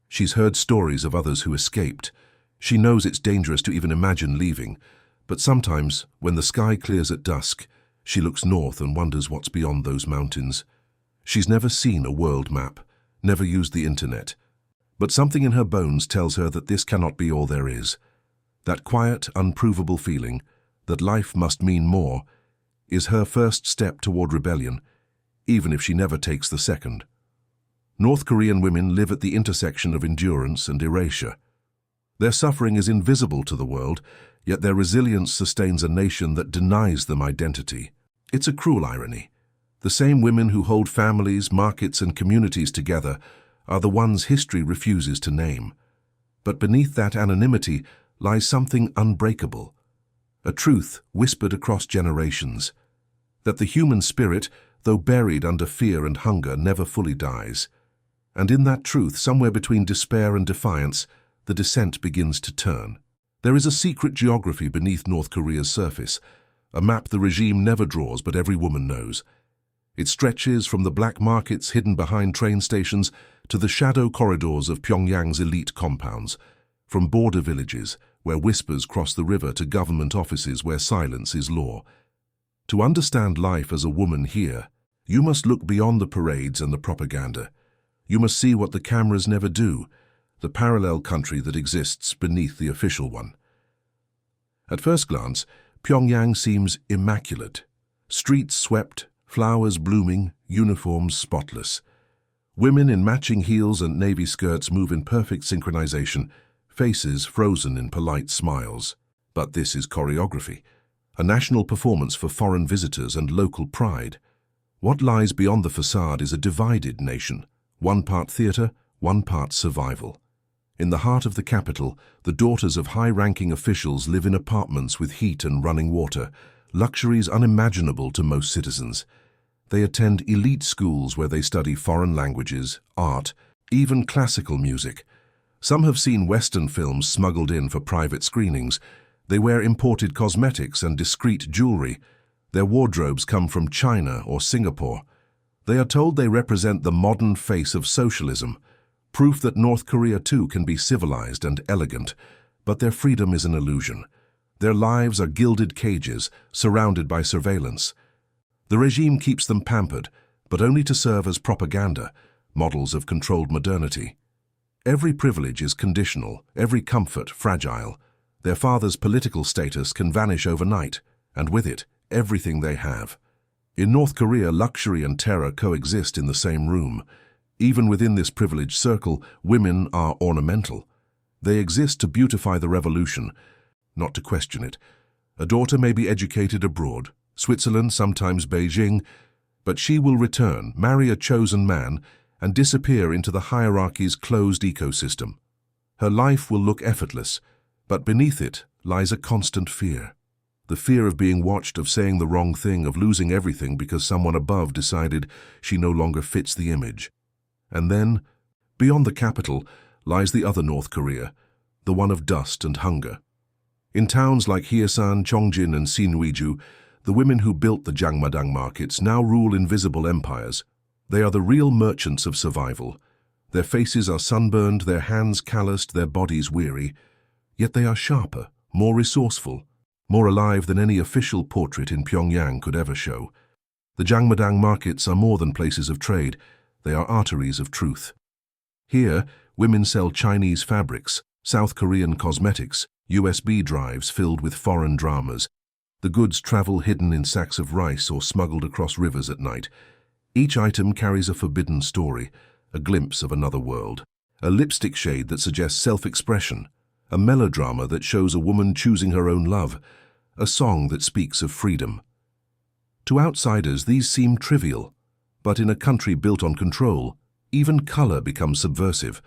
She's heard stories of others who escaped. She knows it's dangerous to even imagine leaving, but sometimes, when the sky clears at dusk, she looks north and wonders what's beyond those mountains. She's never seen a world map, never used the internet, but something in her bones tells her that this cannot be all there is. That quiet, unprovable feeling, that life must mean more, is her first step toward rebellion, even if she never takes the second. North Korean women live at the intersection of endurance and erasure. Their suffering is invisible to the world, yet their resilience sustains a nation that denies them identity. It's a cruel irony. The same women who hold families, markets, and communities together are the ones history refuses to name. But beneath that anonymity lies something unbreakable. A truth whispered across generations, that the human spirit, though buried under fear and hunger, never fully dies. And in that truth, somewhere between despair and defiance, the descent begins to turn. There is a secret geography beneath North Korea's surface, a map the regime never draws but every woman knows. It stretches from the black markets hidden behind train stations to the shadow corridors of Pyongyang's elite compounds, from border villages where whispers cross the river to government offices where silence is law. To understand life as a woman here, you must look beyond the parades and the propaganda. You must see what the cameras never do, the parallel country that exists beneath the official one. At first glance, Pyongyang seems immaculate. Streets swept, flowers blooming, uniforms spotless. Women in matching heels and navy skirts move in perfect synchronization, faces frozen in polite smiles. But this is choreography, a national performance for foreign visitors and local pride. What lies beyond the facade is a divided nation, one part theater, one part survival. In the heart of the capital, the daughters of high-ranking officials live in apartments with heat and running water, luxuries unimaginable to most citizens. They attend elite schools where they study foreign languages, art, even classical music. Some have seen Western films smuggled in for private screenings. They wear imported cosmetics and discreet jewelry. Their wardrobes come from China or Singapore. They are told they represent the modern face of socialism, proof that North Korea too can be civilized and elegant, but their freedom is an illusion. Their lives are gilded cages, surrounded by surveillance. The regime keeps them pampered, but only to serve as propaganda, models of controlled modernity. Every privilege is conditional, every comfort fragile. Their father's political status can vanish overnight, and with it, everything they have. In North Korea, luxury and terror coexist in the same room. Even within this privileged circle, women are ornamental. They exist to beautify the revolution, not to question it. A daughter may be educated abroad, Switzerland, sometimes Beijing, but she will return, marry a chosen man, and disappear into the hierarchy's closed ecosystem. Her life will look effortless, but beneath it lies a constant fear. The fear of being watched, of saying the wrong thing, of losing everything because someone above decided she no longer fits the image. And then, beyond the capital, lies the other North Korea, the one of dust and hunger. In towns like Hyesan, Chongjin, and Sinuiju, the women who built the Jangmadang markets now rule invisible empires. They are the real merchants of survival. Their faces are sunburned, their hands calloused, their bodies weary. Yet they are sharper, more resourceful, more alive than any official portrait in Pyongyang could ever show. The Jangmadang markets are more than places of trade. They are arteries of truth. Here, women sell Chinese fabrics, South Korean cosmetics, USB drives filled with foreign dramas. The goods travel hidden in sacks of rice or smuggled across rivers at night. Each item carries a forbidden story, a glimpse of another world, a lipstick shade that suggests self-expression, a melodrama that shows a woman choosing her own love, a song that speaks of freedom. To outsiders, these seem trivial, but in a country built on control, even color becomes subversive.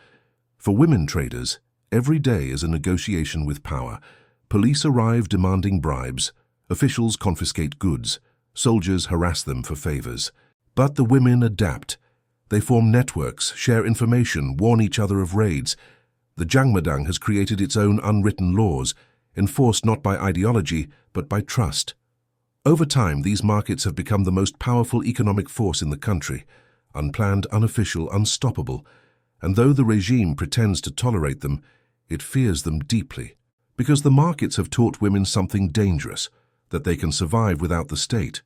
For women traders, every day is a negotiation with power. Police arrive demanding bribes, officials confiscate goods, soldiers harass them for favors. But the women adapt. They form networks, share information, warn each other of raids. The Jangmadang has created its own unwritten laws, enforced not by ideology, but by trust. Over time, these markets have become the most powerful economic force in the country, unplanned, unofficial, unstoppable. And though the regime pretends to tolerate them, it fears them deeply, because the markets have taught women something dangerous, that they can survive without the state,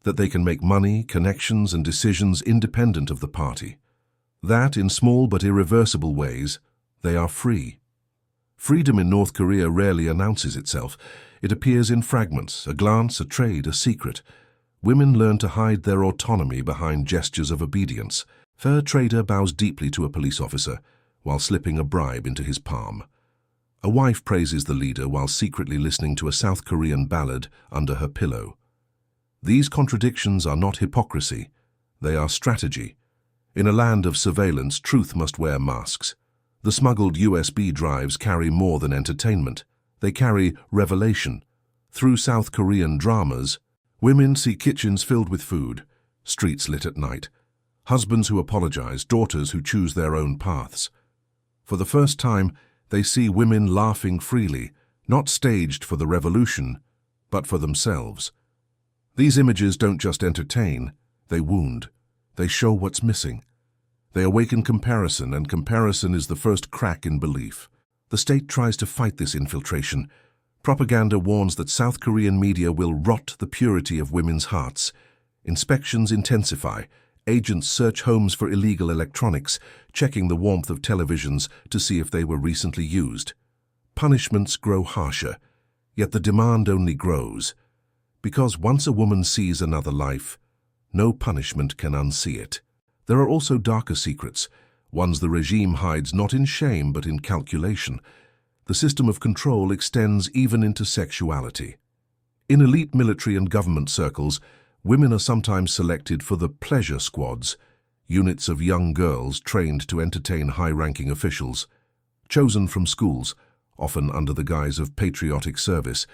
that they can make money, connections, and decisions independent of the party. That, in small but irreversible ways, they are free. Freedom in North Korea rarely announces itself. It appears in fragments, a glance, a trade, a secret. Women learn to hide their autonomy behind gestures of obedience. Fair trader bows deeply to a police officer, while slipping a bribe into his palm. A wife praises the leader while secretly listening to a South Korean ballad under her pillow. These contradictions are not hypocrisy, they are strategy. In a land of surveillance, truth must wear masks. The smuggled USB drives carry more than entertainment. They carry revelation. Through South Korean dramas, women see kitchens filled with food, streets lit at night, husbands who apologize, daughters who choose their own paths. For the first time, they see women laughing freely, not staged for the revolution, but for themselves. These images don't just entertain, they wound. They show what's missing. They awaken comparison, and comparison is the first crack in belief. The state tries to fight this infiltration, Propaganda warns that South Korean media will rot the purity of women's hearts. Inspections intensify. Agents search homes for illegal electronics, checking the warmth of televisions to see if they were recently used. Punishments grow harsher, yet the demand only grows. Because once a woman sees another life, no punishment can unsee it. There are also darker secrets, ones the regime hides not in shame but in calculation. The system of control extends even into sexuality. In elite military and government circles, women are sometimes selected for the pleasure squads, units of young girls trained to entertain high-ranking officials. Chosen from schools, often under the guise of patriotic service,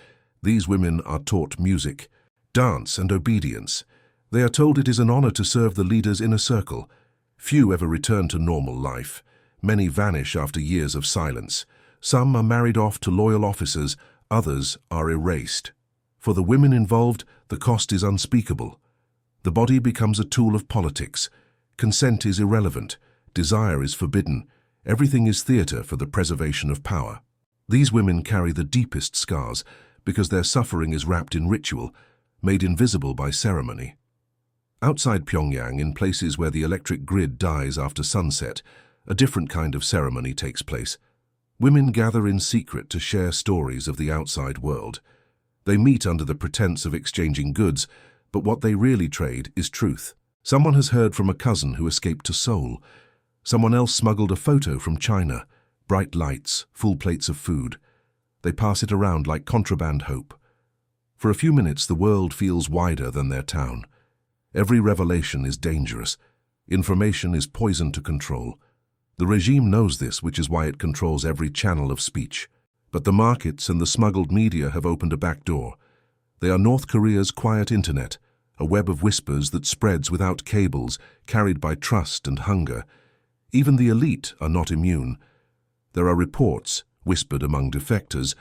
these women are taught music, dance, and obedience. They are told it is an honor to serve the leader's inner circle. Few ever return to normal life. Many vanish after years of silence. Some are married off to loyal officers, others are erased. For the women involved, the cost is unspeakable. The body becomes a tool of politics. Consent is irrelevant. Desire is forbidden. Everything is theater for the preservation of power. These women carry the deepest scars because their suffering is wrapped in ritual, made invisible by ceremony. Outside Pyongyang, in places where the electric grid dies after sunset, a different kind of ceremony takes place. Women gather in secret to share stories of the outside world. They meet under the pretense of exchanging goods, but what they really trade is truth. Someone has heard from a cousin who escaped to Seoul. Someone else smuggled a photo from China. Bright lights, full plates of food. They pass it around like contraband hope. For a few minutes, the world feels wider than their town. Every revelation is dangerous. Information is poison to control. The regime knows this, which is why it controls every channel of speech. But the markets and the smuggled media have opened a back door. They are North Korea's quiet internet, a web of whispers that spreads without cables, carried by trust and hunger. Even the elite are not immune. There are reports, whispered among defectors,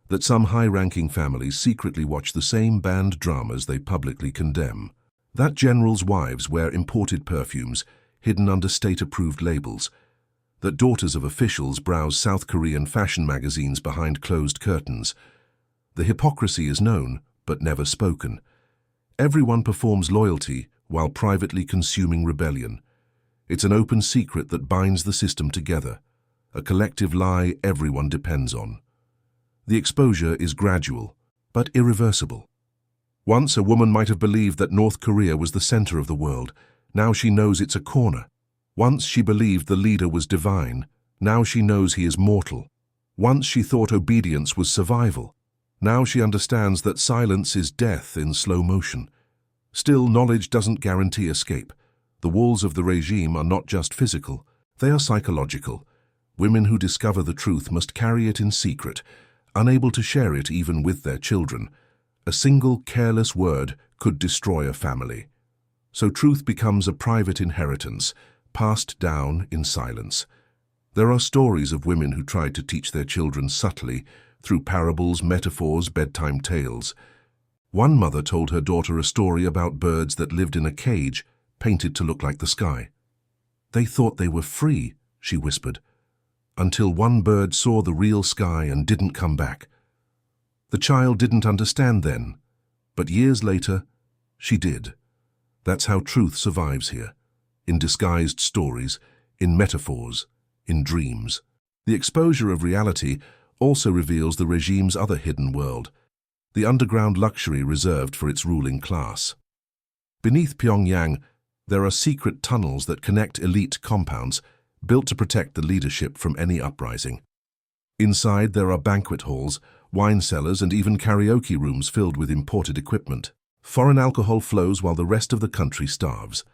that some high-ranking families secretly watch the same banned dramas they publicly condemn. That generals' wives wear imported perfumes, hidden under state-approved labels. That daughters of officials browse South Korean fashion magazines behind closed curtains. The hypocrisy is known, but never spoken. Everyone performs loyalty while privately consuming rebellion. It's an open secret that binds the system together, a collective lie everyone depends on. The exposure is gradual, but irreversible. Once a woman might have believed that North Korea was the center of the world. Now she knows it's a corner. Once she believed the leader was divine. Now she knows he is mortal. Once she thought obedience was survival. Now she understands that silence is death in slow motion. Still, knowledge doesn't guarantee escape. The walls of the regime are not just physical, they are psychological. Women who discover the truth must carry it in secret, unable to share it even with their children. A single careless word could destroy a family. So truth becomes a private inheritance, passed down in silence. There are stories of women who tried to teach their children subtly, through parables, metaphors, bedtime tales. One mother told her daughter a story about birds that lived in a cage, painted to look like the sky. They thought they were free, she whispered, until one bird saw the real sky and didn't come back. The child didn't understand then, but years later, she did. That's how truth survives here, in disguised stories, in metaphors, in dreams. The exposure of reality also reveals the regime's other hidden world, the underground luxury reserved for its ruling class. Beneath Pyongyang, there are secret tunnels that connect elite compounds, built to protect the leadership from any uprising. Inside, there are banquet halls, wine cellars, and even karaoke rooms filled with imported equipment. Foreign alcohol flows while the rest of the country starves.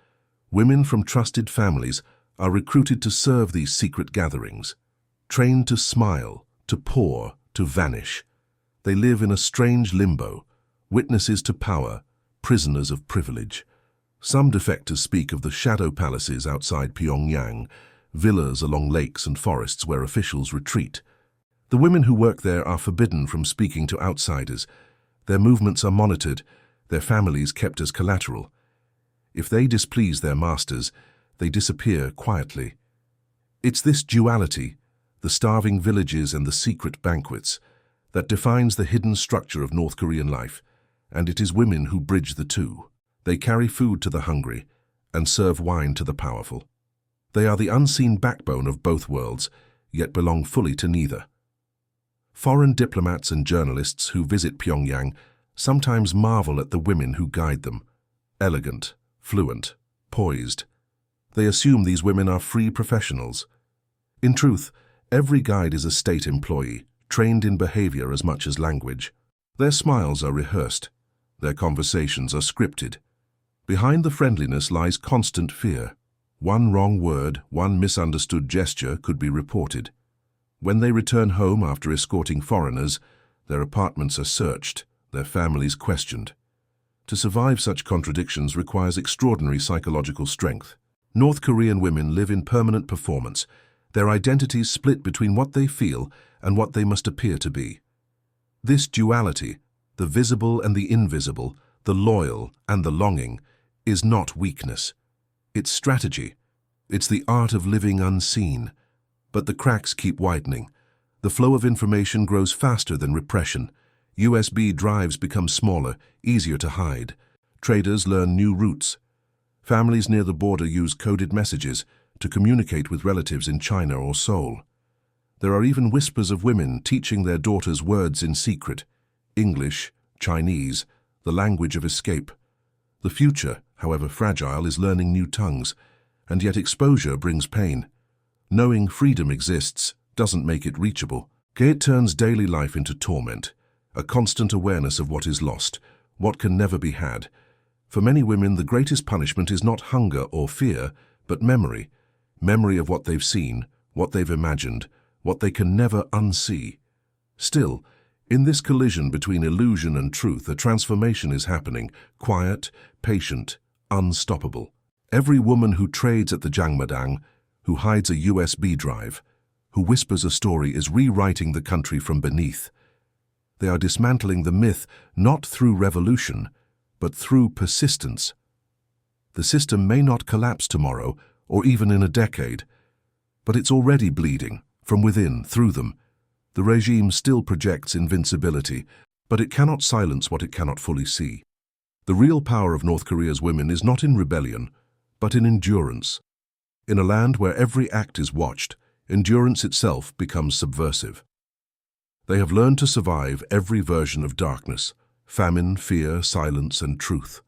Women from trusted families are recruited to serve these secret gatherings, trained to smile, to pour, to vanish. They live in a strange limbo, witnesses to power, prisoners of privilege. Some defectors speak of the shadow palaces outside Pyongyang, villas along lakes and forests where officials retreat. The women who work there are forbidden from speaking to outsiders. Their movements are monitored, their families kept as collateral. If they displease their masters, they disappear quietly. It's this duality, the starving villages and the secret banquets, that defines the hidden structure of North Korean life, and it is women who bridge the two. They carry food to the hungry and serve wine to the powerful. They are the unseen backbone of both worlds, yet belong fully to neither. Foreign diplomats and journalists who visit Pyongyang sometimes marvel at the women who guide them. Elegant, fluent, poised. They assume these women are free professionals. In truth, every guide is a state employee, trained in behavior as much as language. Their smiles are rehearsed. Their conversations are scripted. Behind the friendliness lies constant fear. One wrong word, one misunderstood gesture could be reported. When they return home after escorting foreigners, their apartments are searched, their families questioned. To survive such contradictions requires extraordinary psychological strength. North Korean women live in permanent performance, their identities split between what they feel and what they must appear to be. This duality, the visible and the invisible, the loyal and the longing, is not weakness. It's strategy. It's the art of living unseen. But the cracks keep widening. The flow of information grows faster than repression. USB drives become smaller, easier to hide. Traders learn new routes. Families near the border use coded messages to communicate with relatives in China or Seoul. There are even whispers of women teaching their daughters words in secret. English, Chinese, the language of escape. The future, however fragile, is learning new tongues, and yet exposure brings pain. Knowing freedom exists doesn't make it reachable. It turns daily life into torment, a constant awareness of what is lost, what can never be had. For many women, the greatest punishment is not hunger or fear, but memory. Memory of what they've seen, what they've imagined, what they can never unsee. Still, in this collision between illusion and truth, a transformation is happening, quiet, patient, unstoppable. Every woman who trades at the Jangmadang, who hides a USB drive, who whispers a story, is rewriting the country from beneath. They are dismantling the myth not through revolution, but through persistence. The system may not collapse tomorrow, or even in a decade, but it's already bleeding, from within, through them. The regime still projects invincibility, but it cannot silence what it cannot fully see. The real power of North Korea's women is not in rebellion, but in endurance. In a land where every act is watched, endurance itself becomes subversive. They have learned to survive every version of darkness, famine, fear, silence, and truth.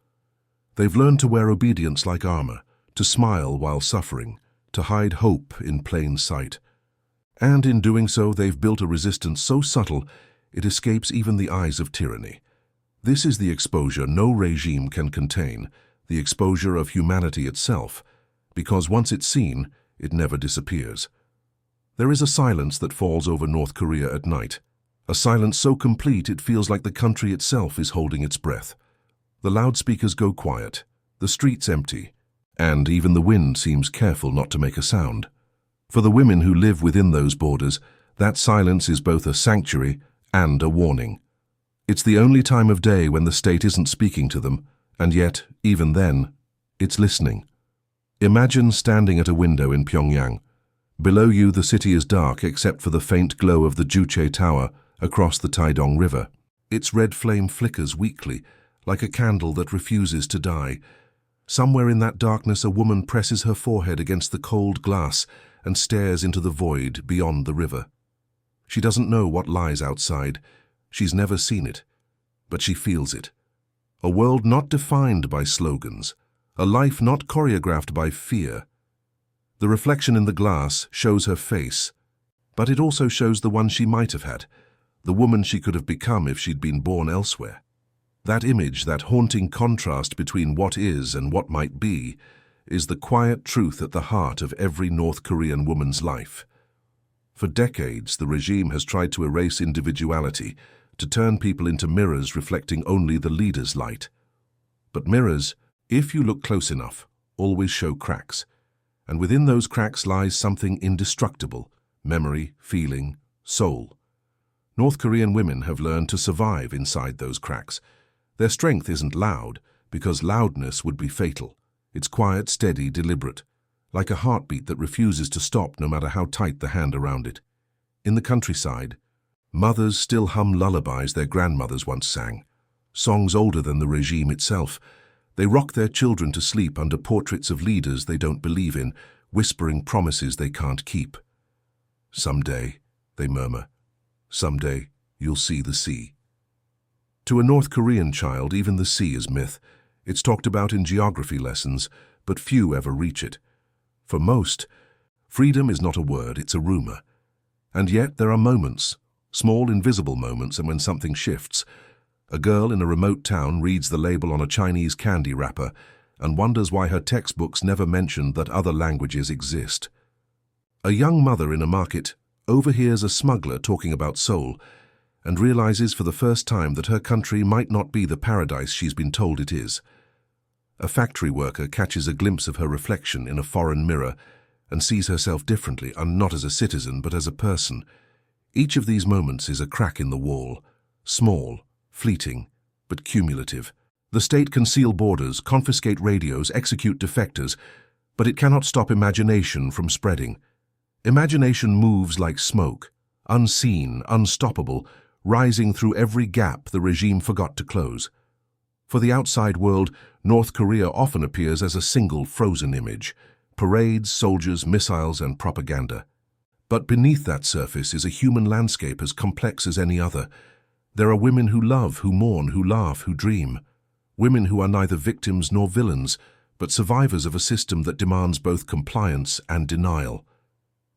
They've learned to wear obedience like armor, to smile while suffering, to hide hope in plain sight. And in doing so, they've built a resistance so subtle it escapes even the eyes of tyranny. This is the exposure no regime can contain, the exposure of humanity itself, because once it's seen, it never disappears. There is a silence that falls over North Korea at night, a silence so complete it feels like the country itself is holding its breath. The loudspeakers go quiet, the streets empty, and even the wind seems careful not to make a sound. For the women who live within those borders, that silence is both a sanctuary and a warning. It's the only time of day when the state isn't speaking to them, and yet, even then, it's listening. Imagine standing at a window in Pyongyang. Below you, the city is dark except for the faint glow of the Juche Tower across the Taedong River. Its red flame flickers weakly, like a candle that refuses to die. Somewhere in that darkness, a woman presses her forehead against the cold glass and stares into the void beyond the river. She doesn't know what lies outside. She's never seen it, but she feels it. A world not defined by slogans, a life not choreographed by fear. The reflection in the glass shows her face, but it also shows the one she might have had, the woman she could have become if she'd been born elsewhere. That image, that haunting contrast between what is and what might be, is the quiet truth at the heart of every North Korean woman's life. For decades, the regime has tried to erase individuality, to turn people into mirrors reflecting only the leader's light. But mirrors, if you look close enough, always show cracks. And within those cracks lies something indestructible: memory, feeling, soul. North Korean women have learned to survive inside those cracks. Their strength isn't loud, because loudness would be fatal. It's quiet, steady, deliberate, like a heartbeat that refuses to stop no matter how tight the hand around it. In the countryside, Mothers still hum lullabies their grandmothers once sang, songs older than the regime itself. They rock their children to sleep under portraits of leaders they don't believe in, whispering promises they can't keep. Someday, they murmur, someday you'll see the sea. To a North Korean child, even the sea is myth. It's talked about in geography lessons, but few ever reach it. For most, freedom is not a word, it's a rumor. And yet there are moments, small invisible moments, and when something shifts. A girl in a remote town reads the label on a Chinese candy wrapper and wonders why her textbooks never mentioned that other languages exist. A young mother in a market overhears a smuggler talking about Seoul and realizes for the first time that her country might not be the paradise she's been told it is. A factory worker catches a glimpse of her reflection in a foreign mirror and sees herself differently, and not as a citizen but as a person. Each of these moments is a crack in the wall, small, fleeting, but cumulative. The state can seal borders, confiscate radios, execute defectors, but it cannot stop imagination from spreading. Imagination moves like smoke, unseen, unstoppable, rising through every gap the regime forgot to close. For the outside world, North Korea often appears as a single frozen image: parades, soldiers, missiles, and propaganda. But beneath that surface is a human landscape as complex as any other. There are women who love, who mourn, who laugh, who dream. Women who are neither victims nor villains, but survivors of a system that demands both compliance and denial.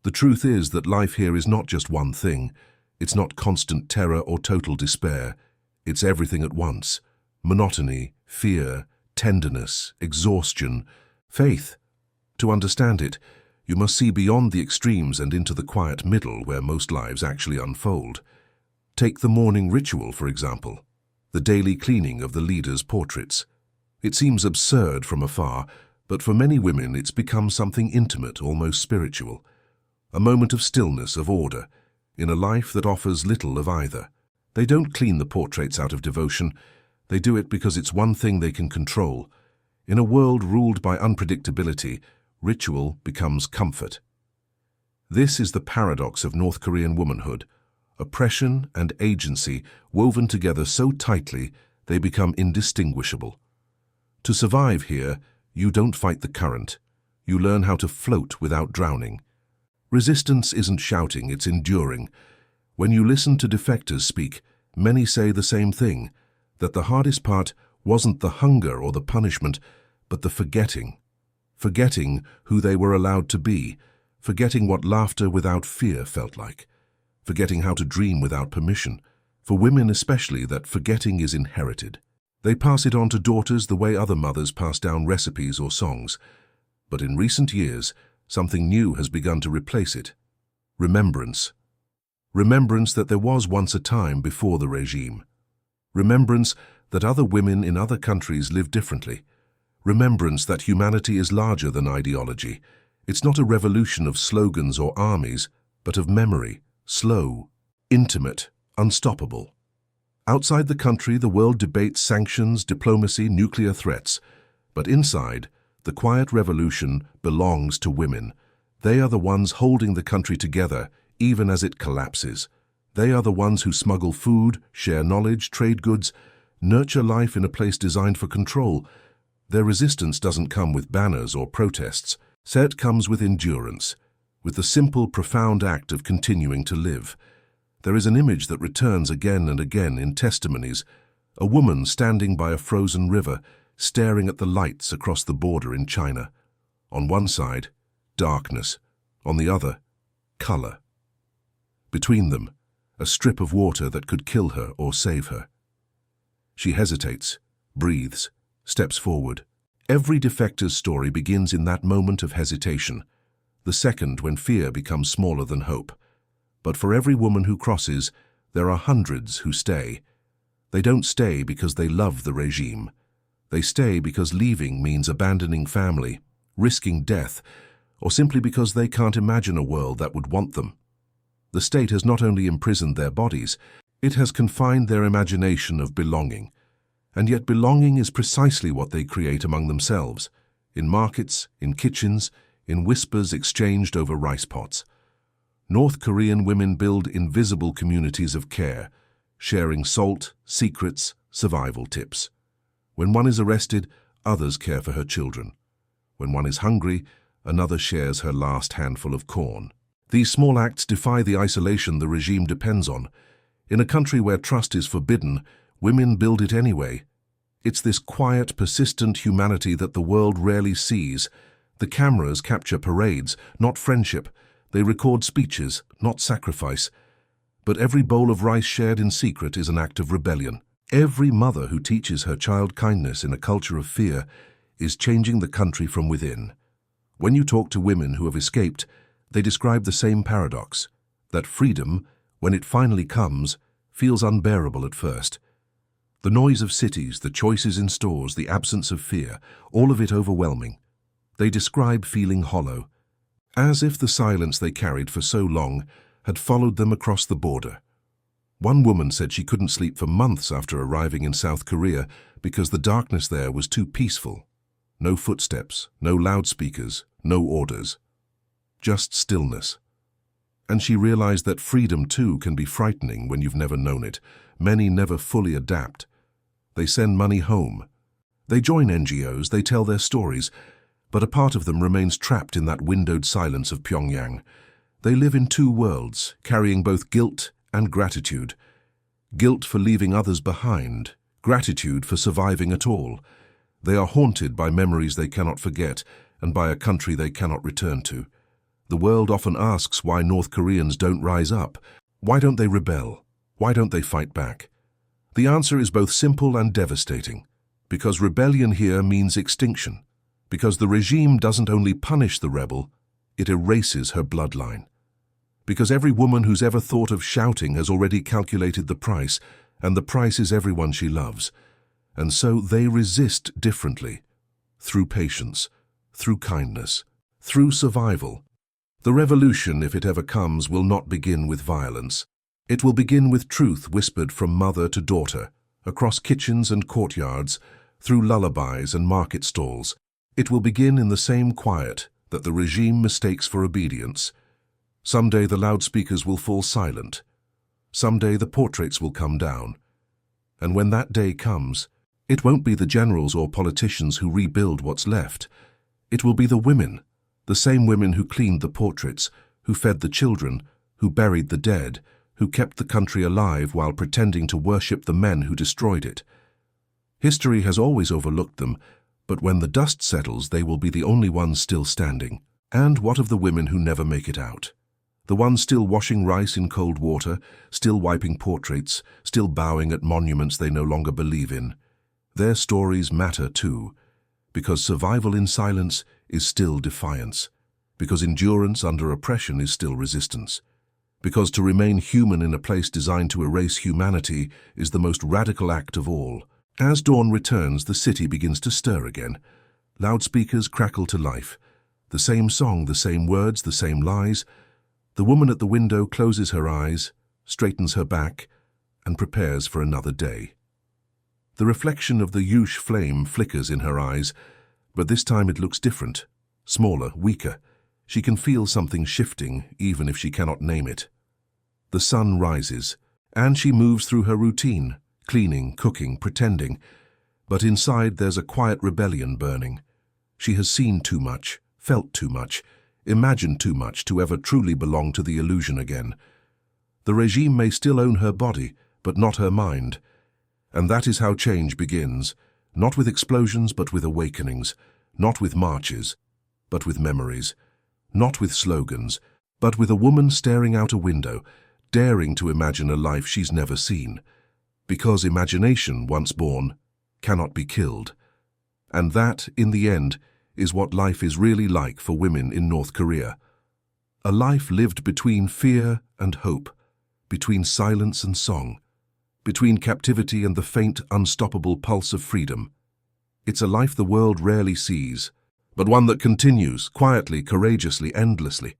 The truth is that life here is not just one thing. It's not constant terror or total despair. It's everything at once: monotony, fear, tenderness, exhaustion, faith. To understand it, you must see beyond the extremes and into the quiet middle where most lives actually unfold. Take the morning ritual, for example, the daily cleaning of the leaders' portraits. It seems absurd from afar, but for many women it's become something intimate, almost spiritual. A moment of stillness, of order, in a life that offers little of either. They don't clean the portraits out of devotion. They do it because it's one thing they can control. In a world ruled by unpredictability, ritual becomes comfort. This is the paradox of North Korean womanhood: oppression and agency woven together so tightly they become indistinguishable. To survive here, you don't fight the current. You learn how to float without drowning. Resistance isn't shouting, it's enduring. When you listen to defectors speak, many say the same thing, that the hardest part wasn't the hunger or the punishment, but the forgetting. Forgetting who they were allowed to be, forgetting what laughter without fear felt like, forgetting how to dream without permission. For women especially, that forgetting is inherited. They pass it on to daughters the way other mothers pass down recipes or songs. But in recent years, something new has begun to replace it: remembrance. Remembrance that there was once a time before the regime. Remembrance that other women in other countries live differently. Remembrance that humanity is larger than ideology. It's not a revolution of slogans or armies, but of memory, slow, intimate, unstoppable. Outside the country, the world debates sanctions, diplomacy, nuclear threats. But inside, the quiet revolution belongs to women. They are the ones holding the country together, even as it collapses. They are the ones who smuggle food, share knowledge, trade goods, nurture life in a place designed for control. Their resistance doesn't come with banners or protests. It comes with endurance, with the simple, profound act of continuing to live. There is an image that returns again and again in testimonies: a woman standing by a frozen river, staring at the lights across the border in China. On one side, darkness; on the other, color. Between them, a strip of water that could kill her or save her. She hesitates, breathes, steps forward. Every defector's story begins in that moment of hesitation, the second when fear becomes smaller than hope. But for every woman who crosses, there are hundreds who stay. They don't stay because they love the regime. They stay because leaving means abandoning family, risking death, or simply because they can't imagine a world that would want them. The state has not only imprisoned their bodies, it has confined their imagination of belonging. And yet belonging is precisely what they create among themselves, in markets, in kitchens, in whispers exchanged over rice pots. North Korean women build invisible communities of care, sharing salt, secrets, survival tips. When one is arrested, others care for her children. When one is hungry, another shares her last handful of corn. These small acts defy the isolation the regime depends on. In a country where trust is forbidden, women build it anyway. It's this quiet, persistent humanity that the world rarely sees. The cameras capture parades, not friendship. They record speeches, not sacrifice. But every bowl of rice shared in secret is an act of rebellion. Every mother who teaches her child kindness in a culture of fear is changing the country from within. When you talk to women who have escaped, they describe the same paradox, that freedom, when it finally comes, feels unbearable at first. The noise of cities, the choices in stores, the absence of fear, all of it overwhelming. They describe feeling hollow, as if the silence they carried for so long had followed them across the border. One woman said she couldn't sleep for months after arriving in South Korea because the darkness there was too peaceful. No footsteps, no loudspeakers, no orders. Just stillness. And she realized that freedom too can be frightening when you've never known it. Many never fully adapt. They send money home. They join NGOs, they tell their stories, but a part of them remains trapped in that windowed silence of Pyongyang. They live in two worlds, carrying both guilt and gratitude. Guilt for leaving others behind, gratitude for surviving at all. They are haunted by memories they cannot forget and by a country they cannot return to. The world often asks why North Koreans don't rise up. Why don't they rebel? Why don't they fight back? The answer is both simple and devastating. Because rebellion here means extinction. Because the regime doesn't only punish the rebel, it erases her bloodline. Because every woman who's ever thought of shouting has already calculated the price, and the price is everyone she loves. And so they resist differently, through patience, through kindness, through survival. The revolution, if it ever comes, will not begin with violence. It will begin with truth whispered from mother to daughter, across kitchens and courtyards, through lullabies and market stalls. It will begin in the same quiet that the regime mistakes for obedience. Someday the loudspeakers will fall silent. Someday the portraits will come down. And when that day comes, it won't be the generals or politicians who rebuild what's left. It will be the women, the same women who cleaned the portraits, who fed the children, who buried the dead, who kept the country alive while pretending to worship the men who destroyed it. History has always overlooked them, but when the dust settles, they will be the only ones still standing. And what of the women who never make it out? The ones still washing rice in cold water, still wiping portraits, still bowing at monuments they no longer believe in. Their stories matter too, because survival in silence is still defiance, because endurance under oppression is still resistance, because to remain human in a place designed to erase humanity is the most radical act of all. As dawn returns, the city begins to stir again. Loudspeakers crackle to life. The same song, the same words, the same lies. The woman at the window closes her eyes, straightens her back, and prepares for another day. The reflection of the Yush flame flickers in her eyes, but this time it looks different, smaller, weaker. She can feel something shifting, even if she cannot name it. The sun rises, and she moves through her routine, cleaning, cooking, pretending. But inside there's a quiet rebellion burning. She has seen too much, felt too much, imagined too much to ever truly belong to the illusion again. The regime may still own her body, but not her mind. And that is how change begins, not with explosions but with awakenings, not with marches, but with memories, not with slogans, but with a woman staring out a window, daring to imagine a life she's never seen. Because imagination, once born, cannot be killed. And that, in the end, is what life is really like for women in North Korea. A life lived between fear and hope, between silence and song, between captivity and the faint, unstoppable pulse of freedom. It's a life the world rarely sees, but one that continues, quietly, courageously, endlessly.